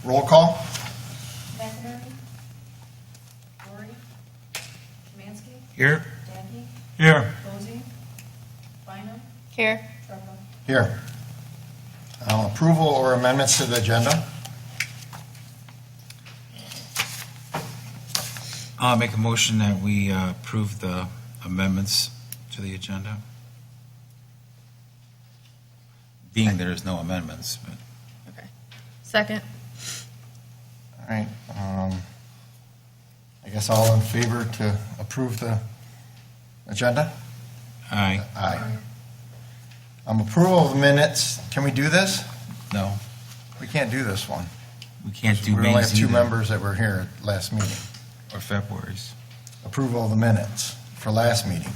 Roll call. McInerney. Lori. Szymanski. Here. Jackie. Here. Posey. Bynum. Here. Trumpa. Here. Approval or amendments to the agenda? I'll make a motion that we approve the amendments to the agenda. Being there is no amendments, but Okay. Second. All right. I guess all in favor to approve the agenda? aye. Aye. Approval of the minutes. Can we do this? No, We can't do this one. we can't do We only have May's two either, members that were here at last meeting. or February's. Approval of the minutes for last meeting.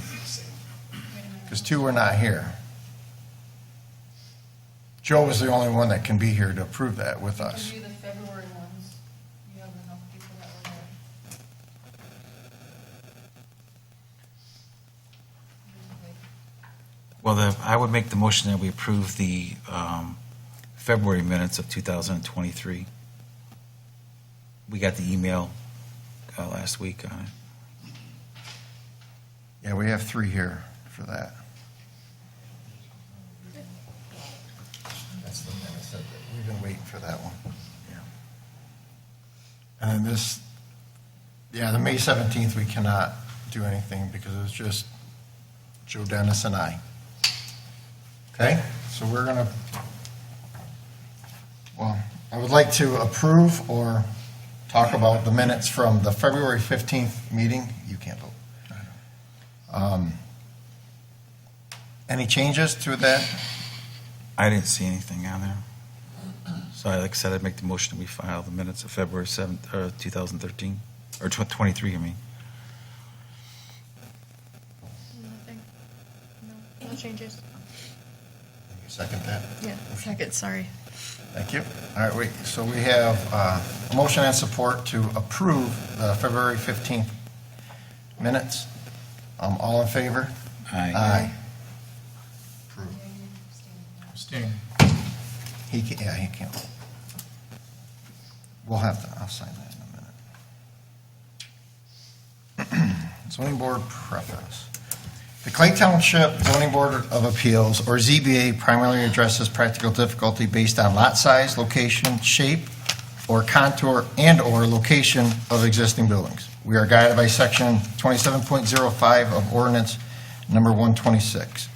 Because two were not here. Joe was the only one that can be here to approve that with us. Give you the February ones. You have enough people that were there. Well, I would make the motion that we approve the February minutes of 2023. We got the email last week on it. Yeah, we have three here for that. That's the minutes that we've been waiting for that one. Yeah. And this, yeah, the May 17th, we cannot do anything because it was just Joe Dennis and I. Okay, so we're going to, well, I would like to approve or talk about the minutes from the February 15th meeting. You can't vote. Any changes to that? I didn't see anything on there. So like I said, I'd make the motion that we file the minutes of February 7th, 2013, or 23, I mean. Nothing. No changes. You second that? Yeah, second, sorry. Thank you. All right, wait, so we have a motion and support to approve the February 15th minutes. All in favor? Aye. Approved. Abstain. He can't. We'll have to, I'll sign that in a minute. Zoning Board preface. The Clay Township Zoning Board of Appeals, or ZBA, primarily addresses practical difficulty based on lot size, location, shape, or contour and/or location of existing buildings. We are guided by section 27.05 of ordinance number 126.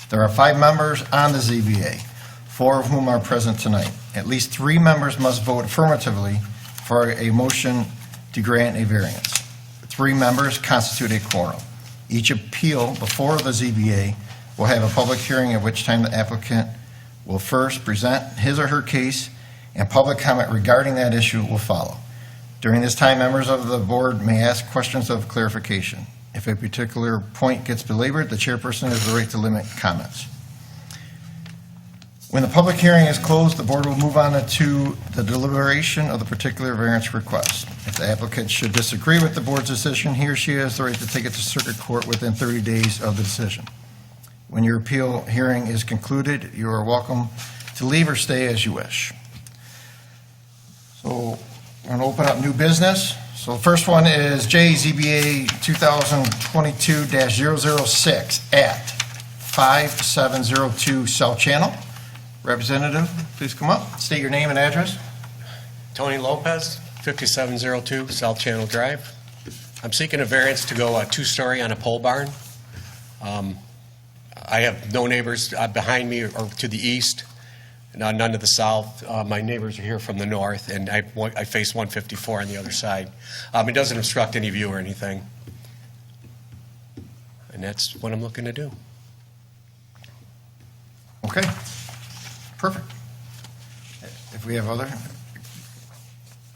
There are 5 members on the ZBA, 4 of whom are present tonight. At least 3 members must vote affirmatively for a motion to grant a variance. 3 members constitute a quorum. Each appeal before the ZBA will have a public hearing, at which time the applicant will first present his or her case, and public comment regarding that issue will follow. During this time, members of the board may ask questions of clarification. If a particular point gets belabored, the chairperson has the right to limit comments. When the public hearing is closed, the board will move on to the deliberation of the particular variance request. If the applicant should disagree with the board's decision, he or she has the right to take it to circuit court within 30 days of the decision. When your appeal hearing is concluded, you are welcome to leave or stay as you wish. So we're going to open up new business. So the first one is JZBA 2022-006 at 5702 South Channel. Representative, please come up, state your name and address. Tony Lopez, 5702 South Channel Drive. I'm seeking a variance to go a 2-story on a pole barn. I have no neighbors behind me or to the east, none to the south. My neighbors are here from the north, and I face 154 on the other side. It doesn't obstruct any view or anything. And that's what I'm looking to do. Okay, perfect. If we have other,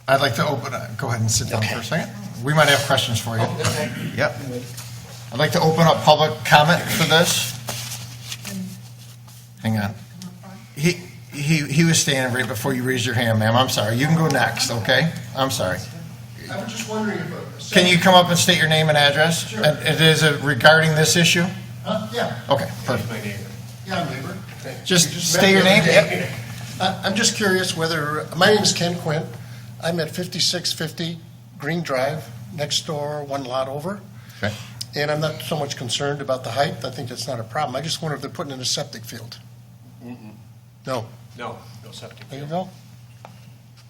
I'd like to open, go ahead and sit down for a second. We might have questions for you. Yep. I'd like to open up public comment for this. Hang on. He was standing right before you raised your hand, ma'am. I'm sorry. You can go next, okay? I'm sorry. I was just wondering if Can you come up and state your name and address? Sure. And it is regarding this issue? Yeah, Okay, perfect. My neighbor. yeah, neighbor. Just We state your met name. the other day. Yep. I'm just curious whether, my name is Ken Quinn. I'm at 5650 Green Drive, next door, one lot over. Okay. And I'm not so much concerned about the height. I think that's not a problem. I just wonder if they're putting in a septic field. No. No, no septic There you field. go.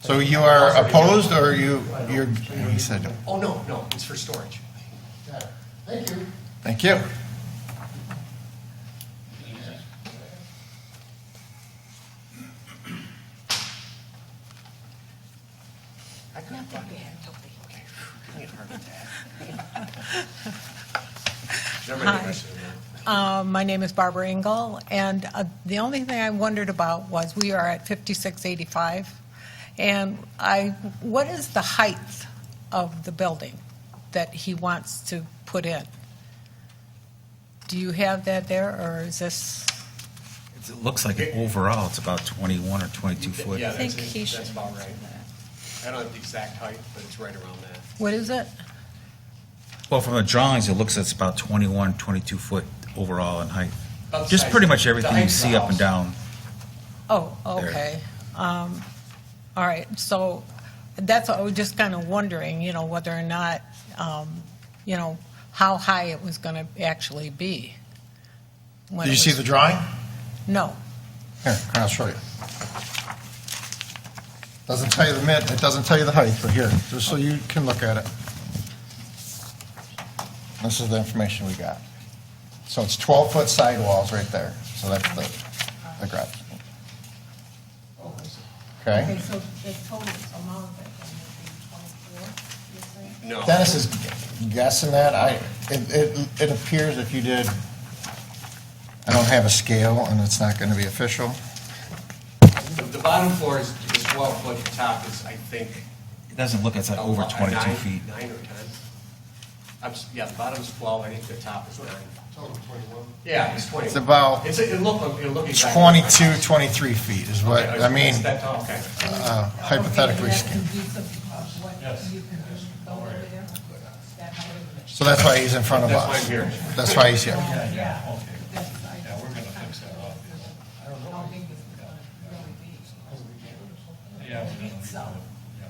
So you are opposed, or you're, he said, no. Oh, no, it's for storage. Thank you. Thank you. I could have thought okay, give me a heart attack. Never mind the rest of it. My name is Barbara Engel, and the only thing I wondered about was we are at 5685, and what is the height of the building that he wants to put in? Do you have that there, or is this, It looks like overall, it's about 21 or 22 foot. Yeah, think he that's should about right. I don't have the exact height, but it's right around that. what is it? Well, from the drawings, it looks like it's about 21, 22 foot overall in height. About the Just size- pretty much the everything height you of the see up and house. down. Oh, There. okay. All right, so that's what I was just kind of wondering, whether or not, how high it was going to actually be. when Did you it see was- the drawing? No. Here, I'll show you. Doesn't tell you the mid, it doesn't tell you the height, but here, just so you can look at it. This is the information we got. So it's 12-foot sidewalls right there, so that's the garage. Okay? so the total amount of it would be 24, you're saying? No. Dennis is guessing that. It appears if you did, I don't have a scale, and it's not going to be official. The bottom floor is 12 foot, the top is, I think. It doesn't look, it's like over 22 feet. 9 or 10. Yeah, the bottom's 12, I think the top is 9. Yeah, it's 20. It's about It'll look exactly. 22, 23 feet is what, Okay, I mean, it's that tall, okay. hypothetically speaking. So that's why he's in front of That's why us. I'm here. That's why he's here.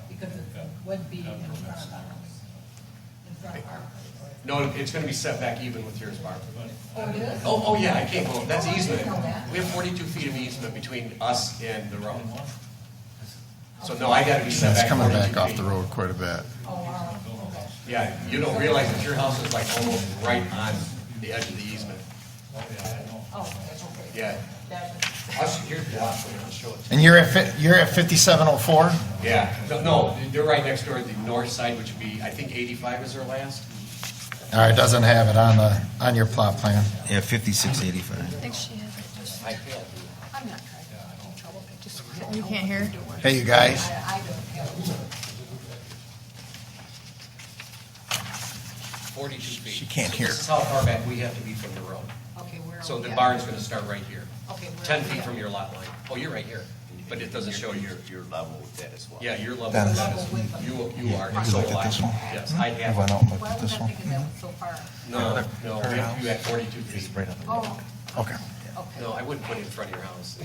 Because it would be in front of the house. In front of our place. No, it's going to be set back even with yours, Barb. Oh, it is? Oh, yeah, I can't go, that's easement. We have 42 feet of easement between us and the road. So no, I got to be set It's back coming 42 back off feet. the road quite a bit. Yeah, you don't realize that your house is like almost right on the edge of the easement. Yeah. Here's the lot, so I'll show it to you. And you're at 5704? Yeah, no, they're right next door to the north side, which would be, I think 85 is their last. All right, doesn't have it on your plot plan. Yeah, 5685. I think she has it. Just- I'm not trying to get in trouble, I just. You can't hear? Hey, you guys, I don't have. 42 feet. She can't So hear. This is how far back we have to be from the road. Okay, where are So we the at? barn's going to start right here, Okay, where 10 are we feet at? from your lot line. Oh, you're right here, but it doesn't show you. You're level with that as well. Yeah, your level Dennis. with that is, you are. you So looked at am I. this one? Yes, I I have. went out and looked Why at was this that one. because that was so far? No, we have you at 42 feet. Right on the Oh, Okay. okay. No, I wouldn't put it in front of your house.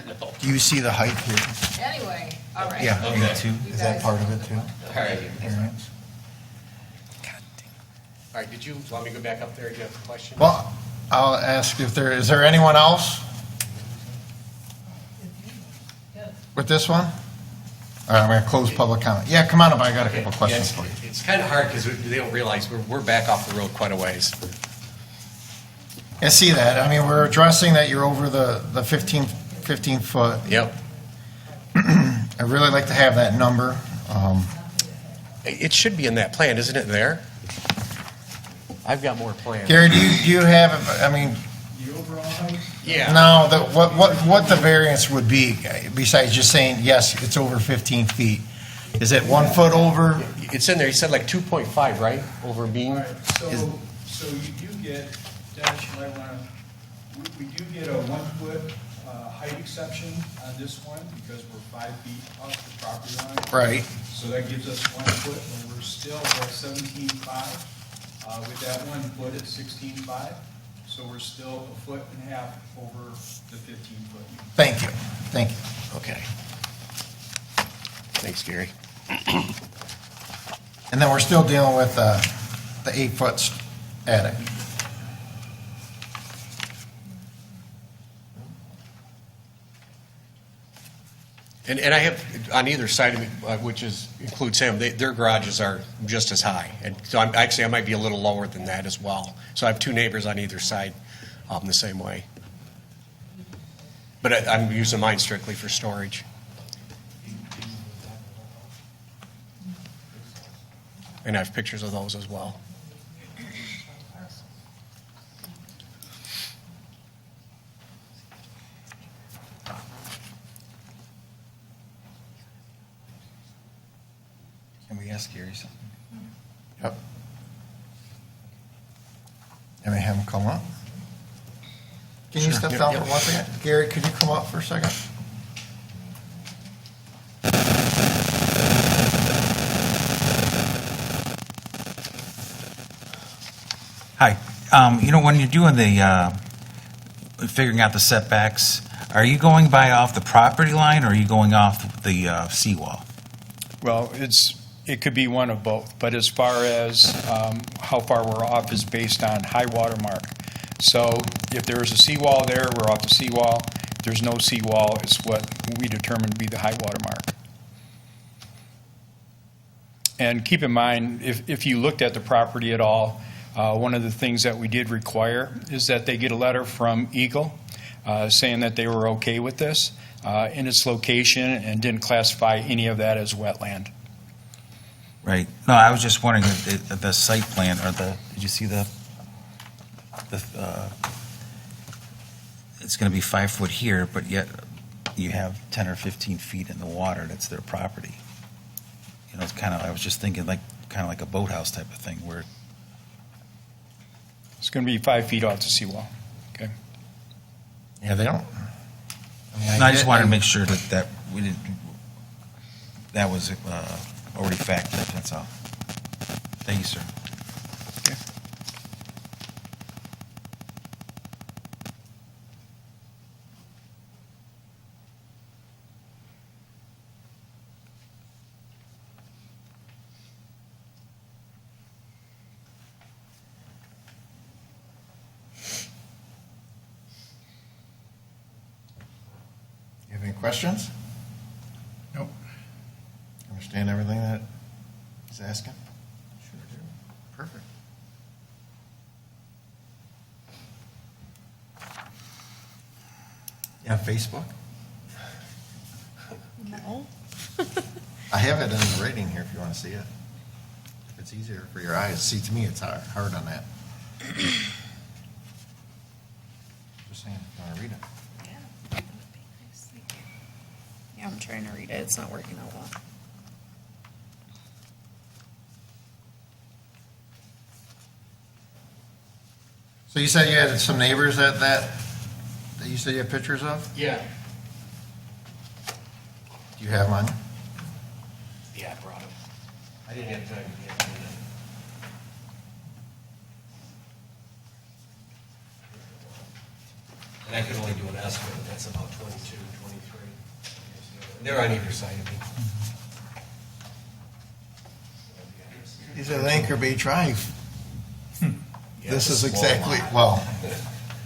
No. Do you see the height here? Anyway, all right. Yeah, Okay. 82. Is that part of it too? All right. Variance? All right, did you want me to go back up there? Do you have a question? Well, I'll ask if is there anyone else with this one? All right, I'm going to close public comment. Yeah, come on up, I got a Okay, couple questions yeah, for you. It's kind of hard because they don't realize we're back off the road quite a ways. I see that. I mean, we're addressing that you're over the 15 foot. Yep. I'd really like to have that number. It should be in that plan, isn't it there? I've got more plans. Gary, do you have, I mean, Yeah. no, what the variance would be, besides just saying, yes, it's over 15 feet? Is it 1 foot over? It's in there. You said like 2.5, right? Over mean? So you do get, Dennis, you might want to, we do get a 1 foot height exception on this one because we're 5 feet off the property line. Right. So that gives us 1 foot, and we're still at 17.5. With that 1 foot at 16.5. so we're still a foot and a half over the 15-foot. Thank you, thank you. Okay. Thanks, Gary. And then we're still dealing with the 8-foot attic. And I have, on either side of me, which includes him, their garages are just as high. And so I might be a little lower than that as well. So I have two neighbors on either side the same way. But I'm using mine strictly for storage. And I have pictures of those as well. Can we ask Gary something? Yep. Can we have him come up? Can you Sure. step Yep, down yep. for 1 second? Gary, could you come up for a second? Hi. When you're doing the, figuring out the setbacks, are you going by off the property line, or are you going off the seawall? Well, it could be one of both, but as far as how far we're off is based on high water mark. So if there's a seawall there, we're off the seawall. If there's no seawall, it's what we determine to be the high water mark. And keep in mind, if you looked at the property at all, one of the things that we did require is that they get a letter from Eagle saying that they were okay with this in its location and didn't classify any of that as wetland. Right. No, I was just wondering, the site plan, did you see it's going to be 5 foot here, but yet you have 10 or 15 feet in the water. That's their property. It's I was just thinking kind of like a boathouse type of thing where, It's going to be 5 feet off the seawall. Okay. Yeah, they don't. no, I just wanted to make sure that we didn't, that was already factored, that's all. Thank you, sir. Okay. You have any questions? Nope. Understand everything that he's asking? Sure do. Perfect. You on Facebook? No. I have it in the rating here if you want to see it. If it's easier for your eyes. See, to me, it's hard on that. Just saying, if you want to read it. Yeah, that would be nice. Thank you. Yeah, I'm trying to read it. It's not working out well. So you said you had some neighbors that you said you had pictures of? Yeah. Do you have mine? Yeah, I brought them. I didn't have time to get them in. And I could only do an estimate, but that's about 22, 23. They're on either side of me. These are the Anchor Bay Drive. Yeah, This it's is a small exactly, lot. well,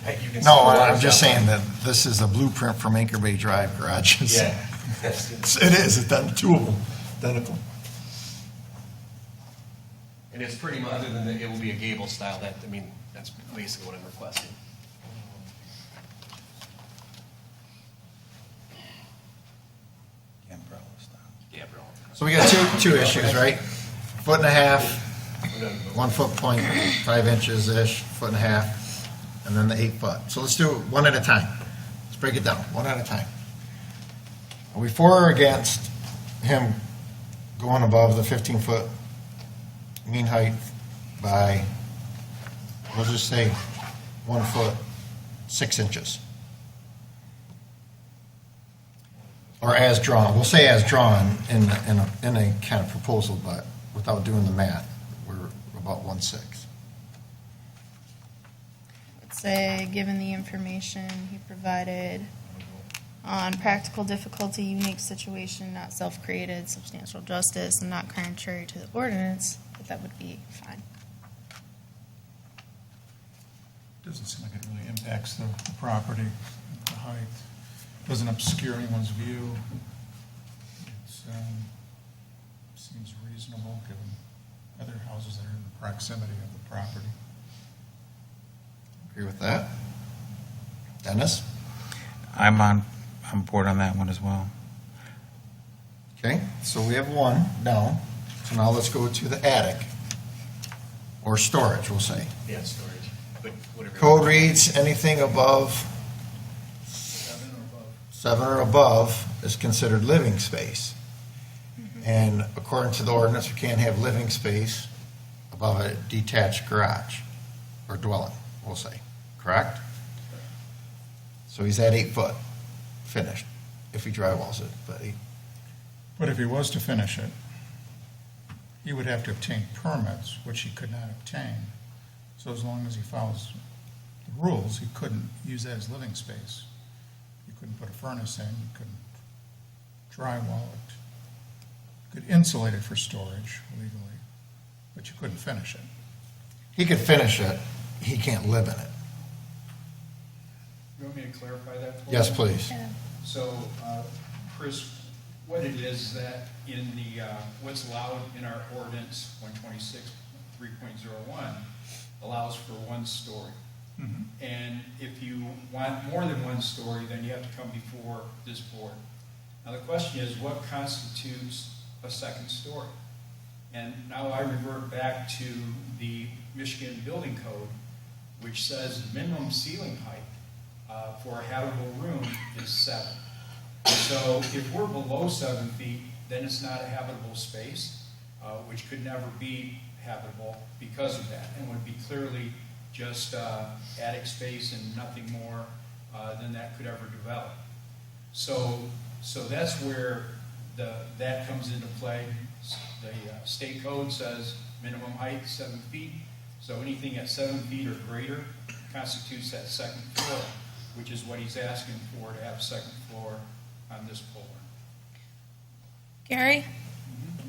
You can see no, the I'm water's just down saying that this is a blueprint from Anchor Bay Drive garages. there. Yeah. It is, it's done, two of them, identical. And it's pretty much, other than that, it will be a gable style, that's basically what I'm requesting. Umbrella style. Yeah, bro. So we got two issues, right? 1.5 foot, 1 foot, 0.5 inches-ish, 1.5 foot, and then the 8 foot. So let's do it one at a time. Let's break it down, one at a time. Are we for or against him going above the 15-foot mean height by, let's just say, 1 foot, 6 inches? Or as drawn, we'll say as drawn in a kind of proposal, but without doing the math, we're about 1/6. say, given the information he provided on practical difficulty, unique situation, not self-created, substantial justice, and not contrary to the ordinance, that would be fine. Doesn't seem like it really impacts the property, the height. Doesn't obscure anyone's view. It seems reasonable given other houses that are in the proximity of the property. Agree with that? Dennis? I'm on board on that one as well. Okay, so we have one down. So now let's go to the attic, or storage, we'll say. Yeah, storage, but whatever. Code reads anything above 7 or above is considered living space. And according to the ordinance, we can't have living space above a detached garage or dwelling, we'll say, correct? So he's at 8 foot, finished, if he drywalls it, But if he was to finish it, he would have to obtain permits, which he could not obtain. So as long as he follows the rules, he couldn't use that as living space. You couldn't put a furnace in, you couldn't drywall it. You could insulate it for storage legally, but you couldn't finish it. he could finish it, he can't live in it. You want me to clarify that for you? Yes, please. So, Chris, what it is that in the, what's allowed in our ordinance, 126.3.01, allows for 1 story. Mhm. And if you want more than 1 story, then you have to come before this board. Now, the question is, what constitutes a second story? And now I revert back to the Michigan Building Code, which says minimum ceiling height for a habitable room is 7. So if we're below 7 feet, then it's not a habitable space, which could never be habitable because of that, and would be clearly just attic space and nothing more than that could ever develop. So that's where that comes into play. The state code says minimum height 7 feet, so anything at 7 feet or greater constitutes that second floor, which is what he's asking for, to have second floor on this pole. Gary,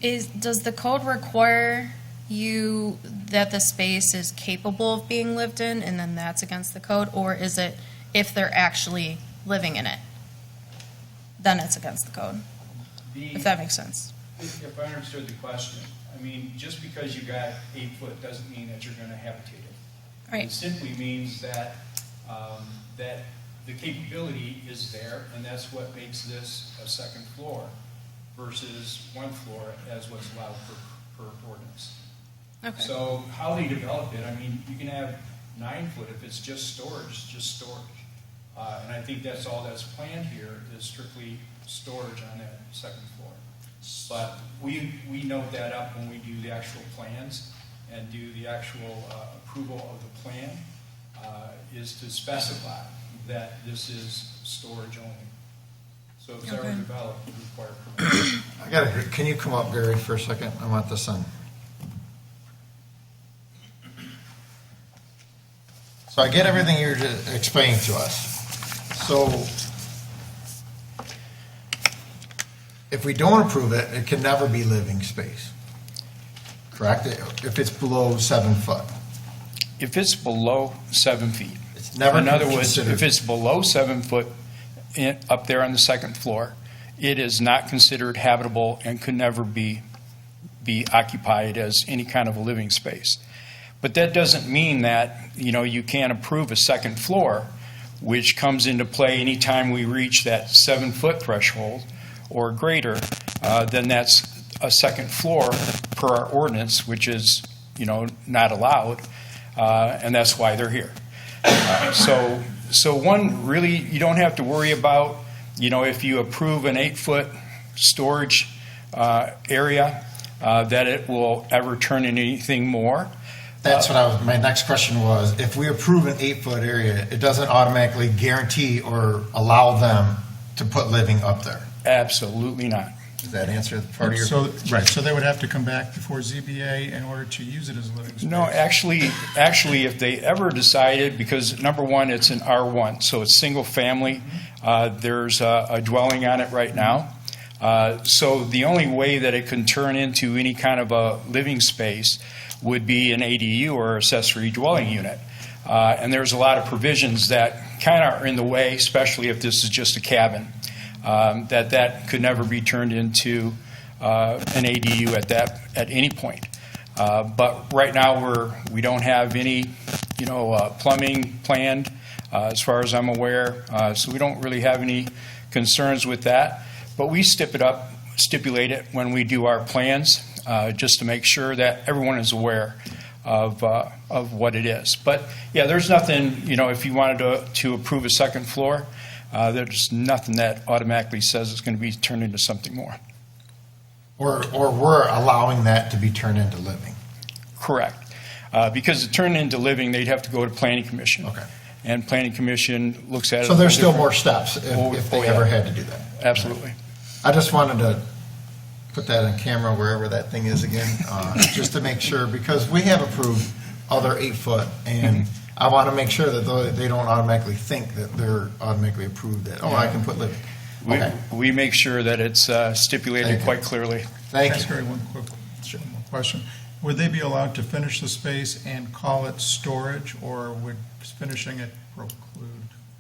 does the code require you that the space is capable of being lived in, and then that's against the code, or is it if they're actually living in it, then it's against the code? If that makes sense. If I understood the question, I mean, just because you got 8 foot doesn't mean that you're going to habitate it. Right. It simply means that that the capability is there, and that's what makes this a second floor versus 1 floor as what's allowed per ordinance. Okay. So how they develop it, I mean, you can have 9 foot if it's just storage, it's just storage. And I think that's all that's planned here is strictly storage on that second floor. But we note that up when we do the actual plans and do the actual approval of the plan, is to specify that this is storage only. So if it's ever Okay. developed, it requires permission. Can you come up, Gary, for a second? I want this on. So I get everything you're just explaining to us. So if we don't approve it, it can never be living space, correct? If it's below 7 foot. If it's below 7 feet. It's never In other words, considered. if it's below 7 foot up there on the second floor, it is not considered habitable and could never be occupied as any kind of a living space. But that doesn't mean that, you can't approve a second floor, which comes into play anytime we reach that 7 foot threshold or greater, then that's a second floor per our ordinance, which is, not allowed, and that's why they're here. So one, really, you don't have to worry about, if you approve an 8 foot storage area, that it will ever turn into anything more. That's what my next question was, if we approve an 8 foot area, it doesn't automatically guarantee or allow them to put living up there. Absolutely not. Does that answer part of your? So, right, so they would have to come back before ZBA in order to use it as a living space? No, actually, if they ever decided, because number one, it's an R1, so it's single family. There's a dwelling on it right now. So the only way that it can turn into any kind of a living space would be an ADU or accessory dwelling unit. And there's a lot of provisions that kind of are in the way, especially if this is just a cabin, that could never be turned into an ADU at any point. But right now, we don't have any, plumbing planned, as far as I'm aware. So we don't really have any concerns with that. But we stipulate it when we do our plans, just to make sure that everyone is aware of what it is. But yeah, there's nothing, if you wanted to approve a second floor, there's nothing that automatically says it's going to be turned into something more. Or we're allowing that to be turned into living? Correct. Because to turn into living, they'd have to go to Planning Commission. Okay. And Planning Commission looks at it. So there's still different- more steps if they ever had to do that? Absolutely. I just wanted to put that on camera wherever that thing is again, just to make sure, because we have approved other 8-foot, and I want to make sure that they don't automatically think that they're automatically approved that, I can put living. Okay, We make sure that it's stipulated Thank you. quite clearly. thank Ask you. Harry one quick more question. Would they be allowed to finish the space and call it storage, or would finishing it preclude?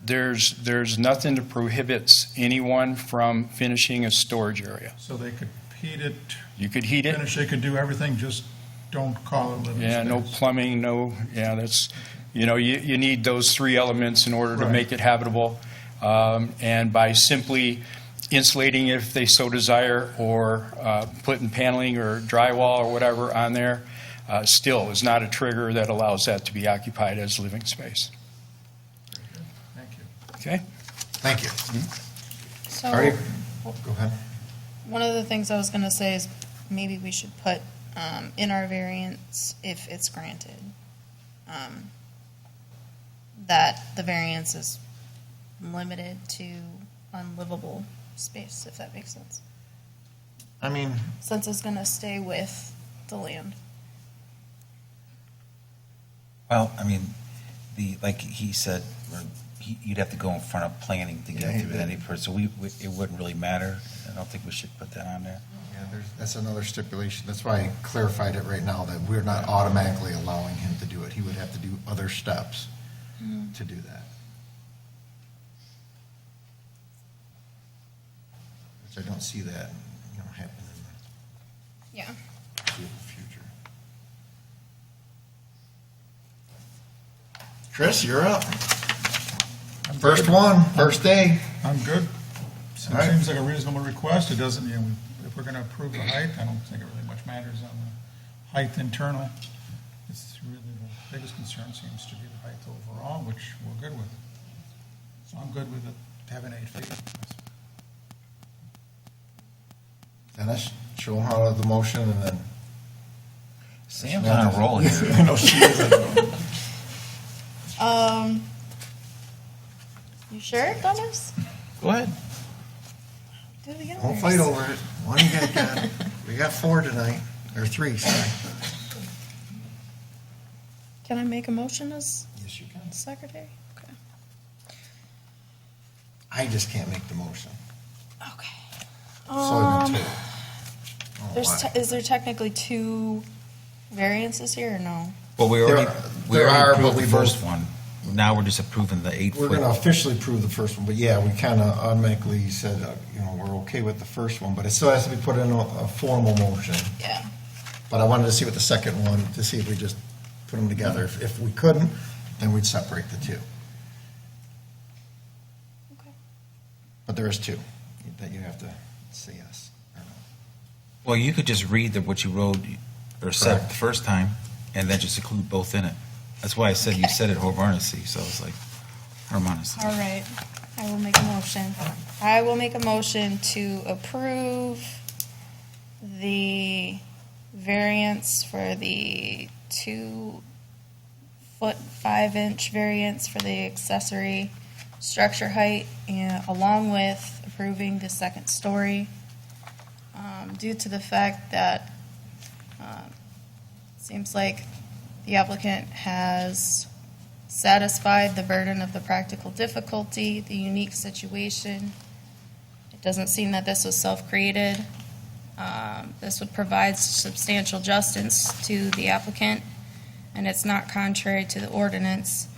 There's nothing that prohibits anyone from finishing a storage area. So they could heat it, You could heat it. finish, they could do everything, just don't call it living space? Yeah, no plumbing, that's, you need those three elements in order to Right. make it habitable. And by simply insulating it if they so desire, or putting paneling or drywall or whatever on there, still is not a trigger that allows that to be occupied as living space. Thank you. Okay? Thank you. So, Artie? Go ahead. one of the things I was gonna say is maybe we should put, in our variance, if it's granted, that the variance is limited to unlivable space, if that makes sense. I mean, Since it's gonna stay with the land. Well, I mean, like he said, you'd have to go in front of planning to Yeah, get he to did. any person, so it wouldn't really matter. I don't think we should put that on there. that's another stipulation. That's why I clarified it right now, that we're not automatically allowing him to do it. He would have to do other steps to do that. Which I don't see that, happening in Yeah. the foreseeable future. Chris, you're up. First one, first day. I'm good. All right. Seems like a reasonable request. It doesn't, if we're going to approve the height, I don't think it really much matters on the height internal. It's really the biggest concern seems to be the height overall, which we're good with. So I'm good with it having 8 feet. Dennis, show them how the motion and then. Sam's on a roll here. I know she is. You sure, Dennis? Go ahead. Do the honors. Don't fight over it. One you got. We got 4 tonight, or 3, sorry. Can I make a motion as Yes, you can. secretary? Okay. I just can't make the motion. Okay. So I've been told. Oh, why? Is there technically 2 variances here or no? Well, we There already are, but approved we the first both, one. Now we're just approving the 8 we're foot. going to officially prove the first one, but yeah, we kind of automatically said, we're okay with the first one, but it still has to be put in a formal motion. Yeah. But I wanted to see what the second one, to see if we just put them together. If we couldn't, then we'd separate the 2. Okay. But there is 2 that you have to say yes or no. Well, you could just read what you wrote or said Correct. the first time, and then just include both in it. That's why I said you said it harmoniously, so it's like harmoniously. All right. I will make a motion. I will make a motion to approve the variance for the 2-foot 5-inch variance for the accessory structure height, and along with approving the second story due to the fact that it seems like the applicant has satisfied the burden of the practical difficulty, the unique situation. It doesn't seem that this was self-created. This would provide substantial justice to the applicant, and it's not contrary to the ordinance.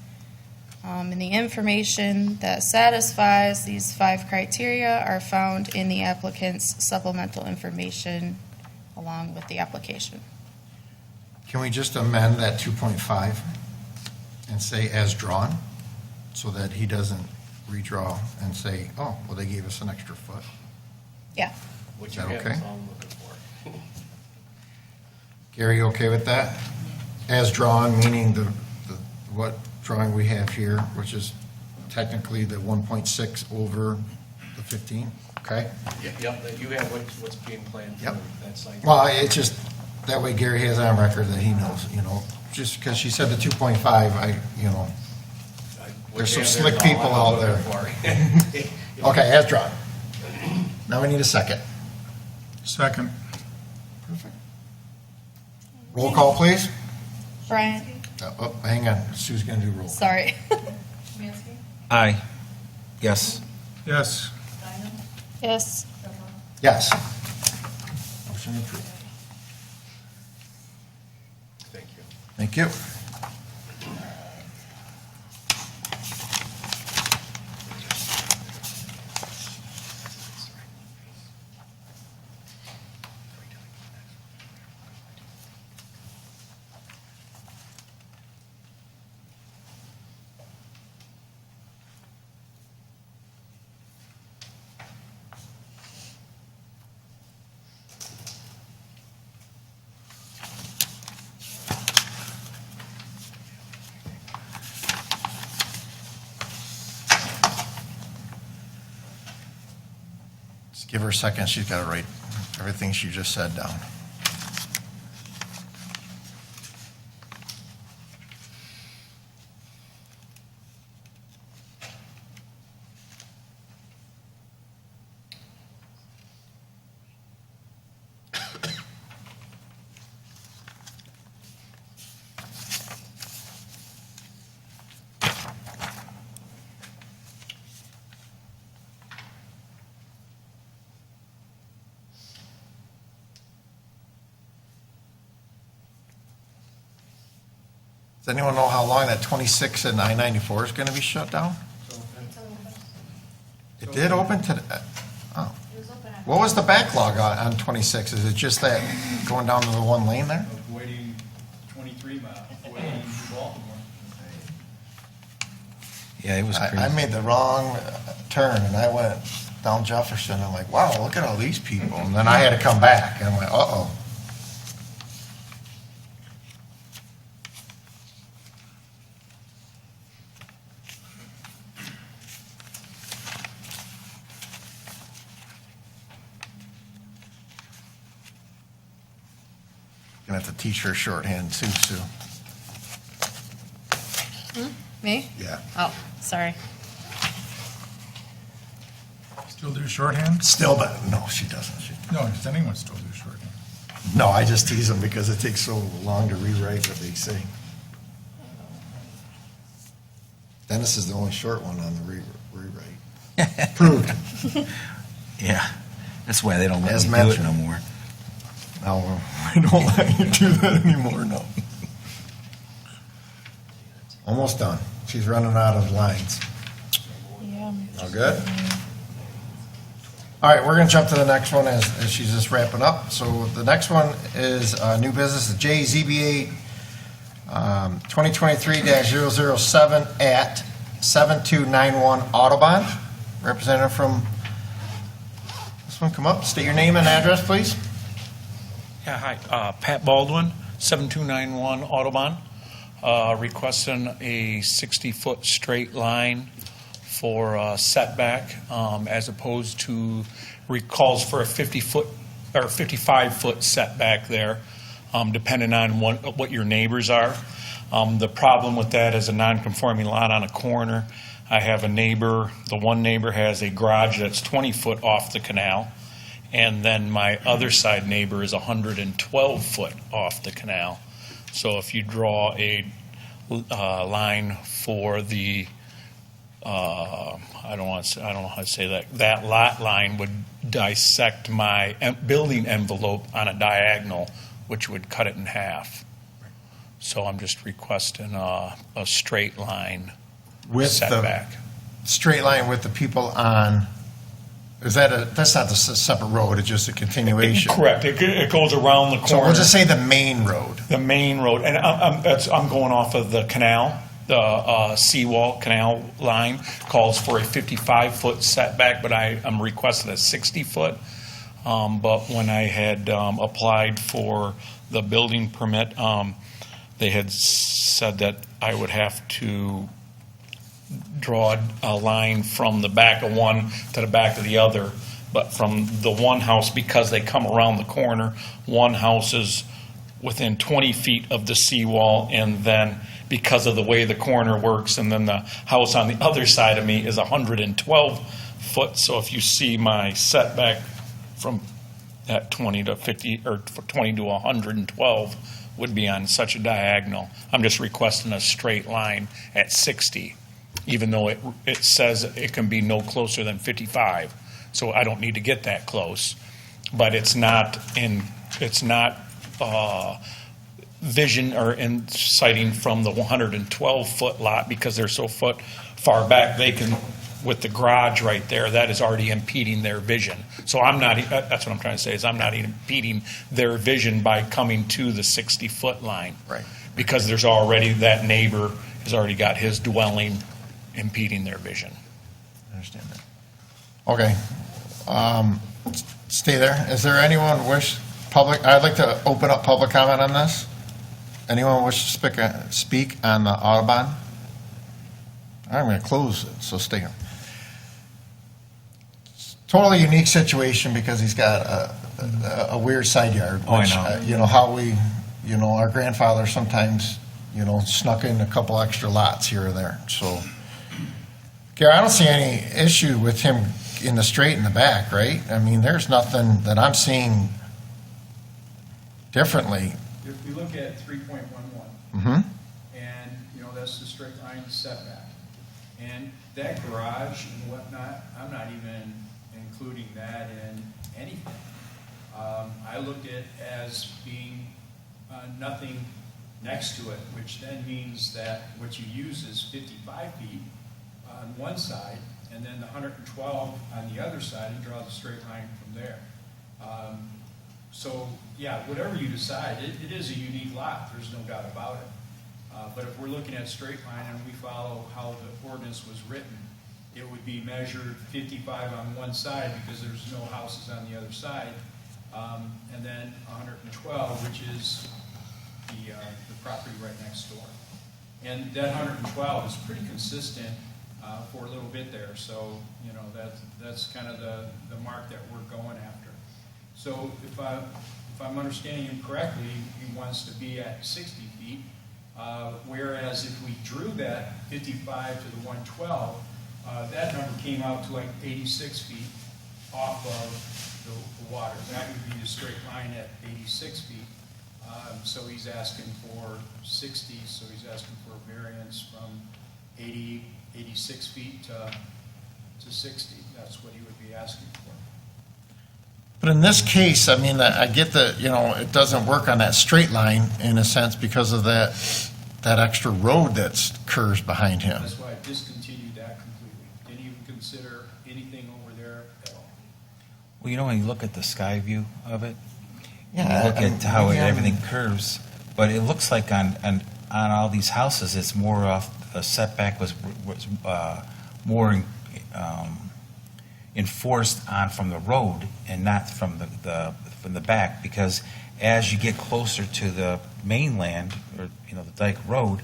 And the information that satisfies these 5 criteria are found in the applicant's supplemental information along with the application. Can we just amend that 2.5 and say as drawn, so that he doesn't redraw and say, oh, well, they gave us an extra foot? Yeah. Which Is that you have, okay? that's all I'm looking for. Gary, you okay with that? As drawn, meaning what drawing we have here, which is technically the 1.6 over the 15, okay? Yep, that you have what's being planned Yep. for that site. Well, it's just, that way Gary has on record that he knows, just because she said the 2.5, there's some slick people out there. Okay, as drawn. Now we need a second. Second. Perfect. Roll call, please. Brian? Oh, hang on, Sue's going to do roll. Sorry. Szymanski? Aye. Yes. Yes. Bynum? Yes. Trevor? Yes. Motion approved. Thank you. Thank you. Just give her a second. She's got to write everything she just said down. Does anyone know how long that 26 and I-94 is going to be shut down? It did open today? Oh. It was open at. What was the backlog on 26? Is it just that going down to the one lane there? Avoiding 23 mile, avoiding Baltimore. Yeah, it was crazy. I made the wrong turn and I went down Jefferson. I'm like, wow, look at all these people. And then I had to come back and I'm like, uh-oh. Gonna have to teach her shorthand too, Sue. Me? Yeah. Oh, sorry. Still do shorthand? Still, but no, she doesn't. No, does anyone still do shorthand? No, I just tease them because it takes so long to rewrite what they say. Dennis is the only short one on the rewrite. Proved. Yeah, that's why they don't let As me do it mentioned. no more. No, I don't let you do that anymore, no. Almost done. She's running out of lines. Yeah. All good? All right, we're going to jump to the next one as she's just wrapping up. So the next one is new business, the JZBA 2023-007 at 7291 Audubon. Representative from this one, come up, state your name and address, please. Yeah, hi, Pat Baldwin, 7291 Audubon, requesting a 60-foot straight line for setback, as opposed to, calls for a 50-foot or 55-foot setback there, depending on what your neighbors are. The problem with that is a non-conforming lot on a corner. I have a neighbor, the one neighbor has a garage that's 20 foot off the canal, And then my other side neighbor is 112 foot off the canal. So if you draw a line for the, I don't know how to say that, that lot line would dissect my building envelope on a diagonal, which would cut it in half. So I'm just requesting a straight line With setback. the straight line with the people on, that's not the separate road, it's just a continuation. Correct. It goes around the corner. So we'll just say the main road. The main road, and I'm going off of the canal, the seawall canal line calls for a 55-foot setback, but I'm requesting a 60-foot. But when I had applied for the building permit, they had said that I would have to draw a line from the back of one to the back of the other. But from the one house, because they come around the corner, one house is within 20 feet of the seawall, and then because of the way the corner works, and then the house on the other side of me is 112 foot. So if you see my setback from that 20 to 50, or 20 to 112 would be on such a diagonal. I'm just requesting a straight line at 60, even though it says it can be no closer than 55. So I don't need to get that close, but it's not vision or in sighting from the 112-foot lot, because they're so far back, they can, with the garage right there, that is already impeding their vision. So that's what I'm trying to say, is I'm not impeding their vision by coming to the 60-foot line. Right. Because there's already, that neighbor has already got his dwelling impeding their vision. I understand that. Okay. Stay there. Is there anyone I'd like to open up public comment on this. Anyone wish to speak on the Audubon? I'm going to close it, so stay here. Totally unique situation because he's got a weird side yard. Oh, I which, know. you know, how we, our grandfather sometimes, snuck in a couple extra lots here or there. So, Gary, I don't see any issue with him in the straight in the back, right? I mean, there's nothing that I'm seeing differently. If we look at 3.11, Mm-hmm. and, that's the straight line setback. And that garage and whatnot, I'm not even including that in anything. I looked at it as being nothing next to it, which then means that what you use is 55 feet on one side, and then the 112 on the other side, and draw the straight line from there. So, yeah, whatever you decide, it is a unique lot, there's no doubt about it. But if we're looking at straight line and we follow how the ordinance was written, it would be measured 55 on one side because there's no houses on the other side, and then 112, which is the property right next door. And that 112 is pretty consistent for a little bit there, so that's kind of the mark that we're going after. So if I'm understanding him correctly, he wants to be at 60 feet, whereas if we drew that 55 to the 112, that number came out to like 86 feet off of the water. That would be the straight line at 86 feet. So he's asking for 60, so he's asking for a variance from 86 feet to 60. That's what he would be asking for. But in this case, I mean, I get that, it doesn't work on that straight line in a sense because of that extra road that curves behind him. That's why I discontinued that completely. Didn't even consider anything over there at all. Well, when you look at the sky view of it, Yeah, you look at how maybe I'm- everything curves, but it looks like on all these houses, it's more off, the setback was more enforced on from the road and not from the back, because as you get closer to the mainland, or the dike road,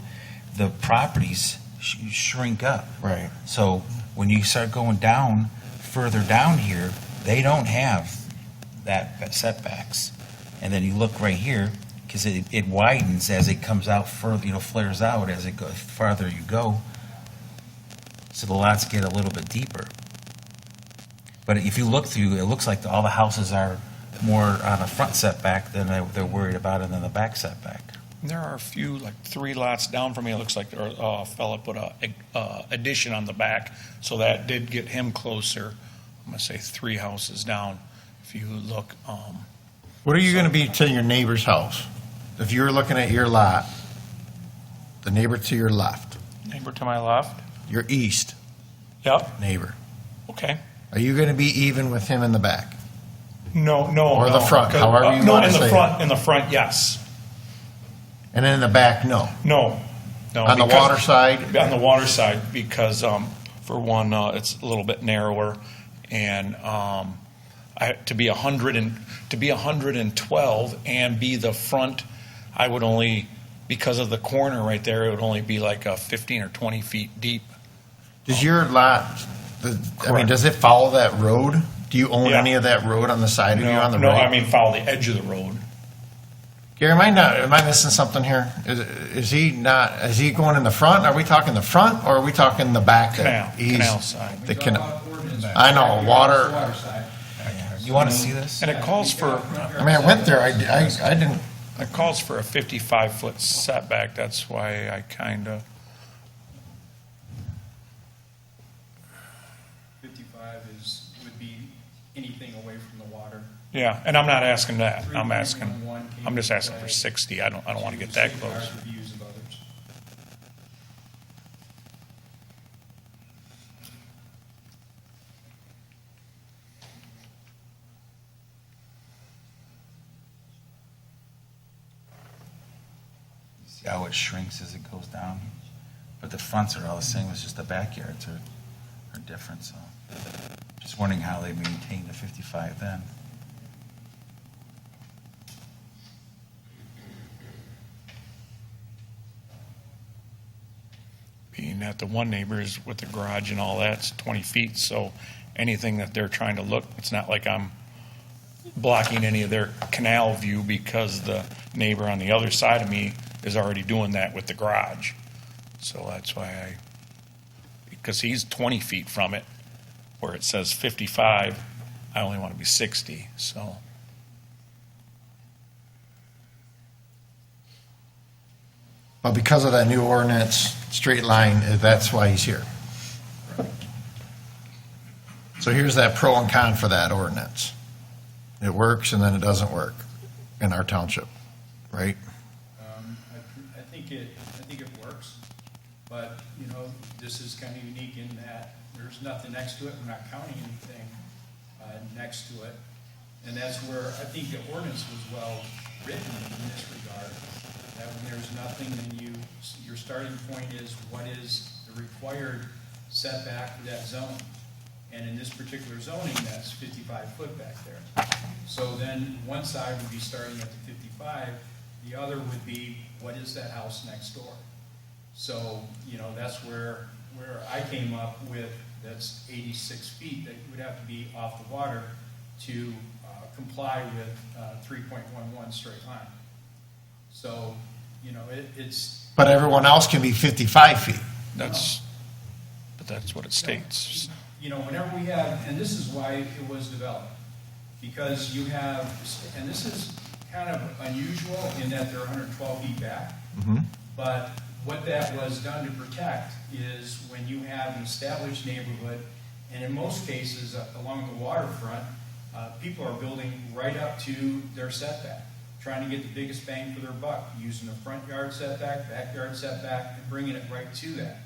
the properties shrink up. Right. So when you start going down, further down here, they don't have that setbacks. And then you look right here, because it widens as it comes out further, flares out as it goes farther you go. So the lots get a little bit deeper. But if you look through, it looks like all the houses are more on the front setback than they're worried about and then the back setback. There are a few, like 3 lots down from me, it looks like a fella put a addition on the back, so that did get him closer. I'm gonna say 3 houses down, if you look. What are you going to be to your neighbor's house? If you're looking at your lot, the neighbor to your left, Neighbor to my left? your east Yep, neighbor, okay. are you going to be even with him in the back? No. Or the front, 'cause- however you no, wanna in say the it. front, in the front, yes. And then in the back, no? No. On the because- water side? On the water side, because, for one, it's a little bit narrower, and, to be 112 and be the front, I would only, because of the corner right there, it would only be like 15 or 20 feet deep. Does your lot, Correct. does it follow that road? Do you own Yeah. any of that road on the side of you on the No, right? I mean, follow the edge of the road. Gary, am I missing something here? Is he going in the front? Are we talking the front or are we talking the back? Canal side. The canal. I know, water. side. You want to see this? And it calls for, I mean, I went there, I didn't, it calls for a 55-foot setback, that's why I kind of, 55 would be anything away from the water. yeah, and I'm not asking that, I'm 3.11 came just into asking for play 60, I don't want to get that safeguard close. the views of others. See how it shrinks as it goes down? But the fronts are all the same, it's just the backyards are different, so. Just wondering how they maintain the 55 then. Being that the one neighbor is with the garage and all that's 20 feet, so anything that they're trying to look, it's not like I'm blocking any of their canal view because the neighbor on the other side of me is already doing that with the garage. So that's why because he's 20 feet from it, where it says 55, I only want to be 60, so. but because of that new ordinance, straight line, that's why he's here. So here's that pro and con for that ordinance. It works and then it doesn't work in our township, right? I think it works, but, you know, this is kind of unique in that there's nothing next to it, we're not counting anything next to it. And that's where I think the ordinance was well written in this regard, that when there's nothing, then your starting point is what is the required setback for that zone. And in this particular zoning, that's 55 foot back there. So then one side would be starting at the 55, the other would be, what is that house next door? So, you know, that's where I came up with, that's 86 feet that would have to be off the water to comply with 3.11 straight line. So, you know, it's. But everyone else can be 55 feet. But that's what it states. You know, whenever we have, and this is why it was developed, because you have, and this is kind of unusual in that they're 112 feet back, but what that was done to protect is when you have an established neighborhood, and in most cases along the waterfront, people are building right up to their setback, trying to get the biggest bang for their buck, using a front yard setback, backyard setback, and bringing it right to that.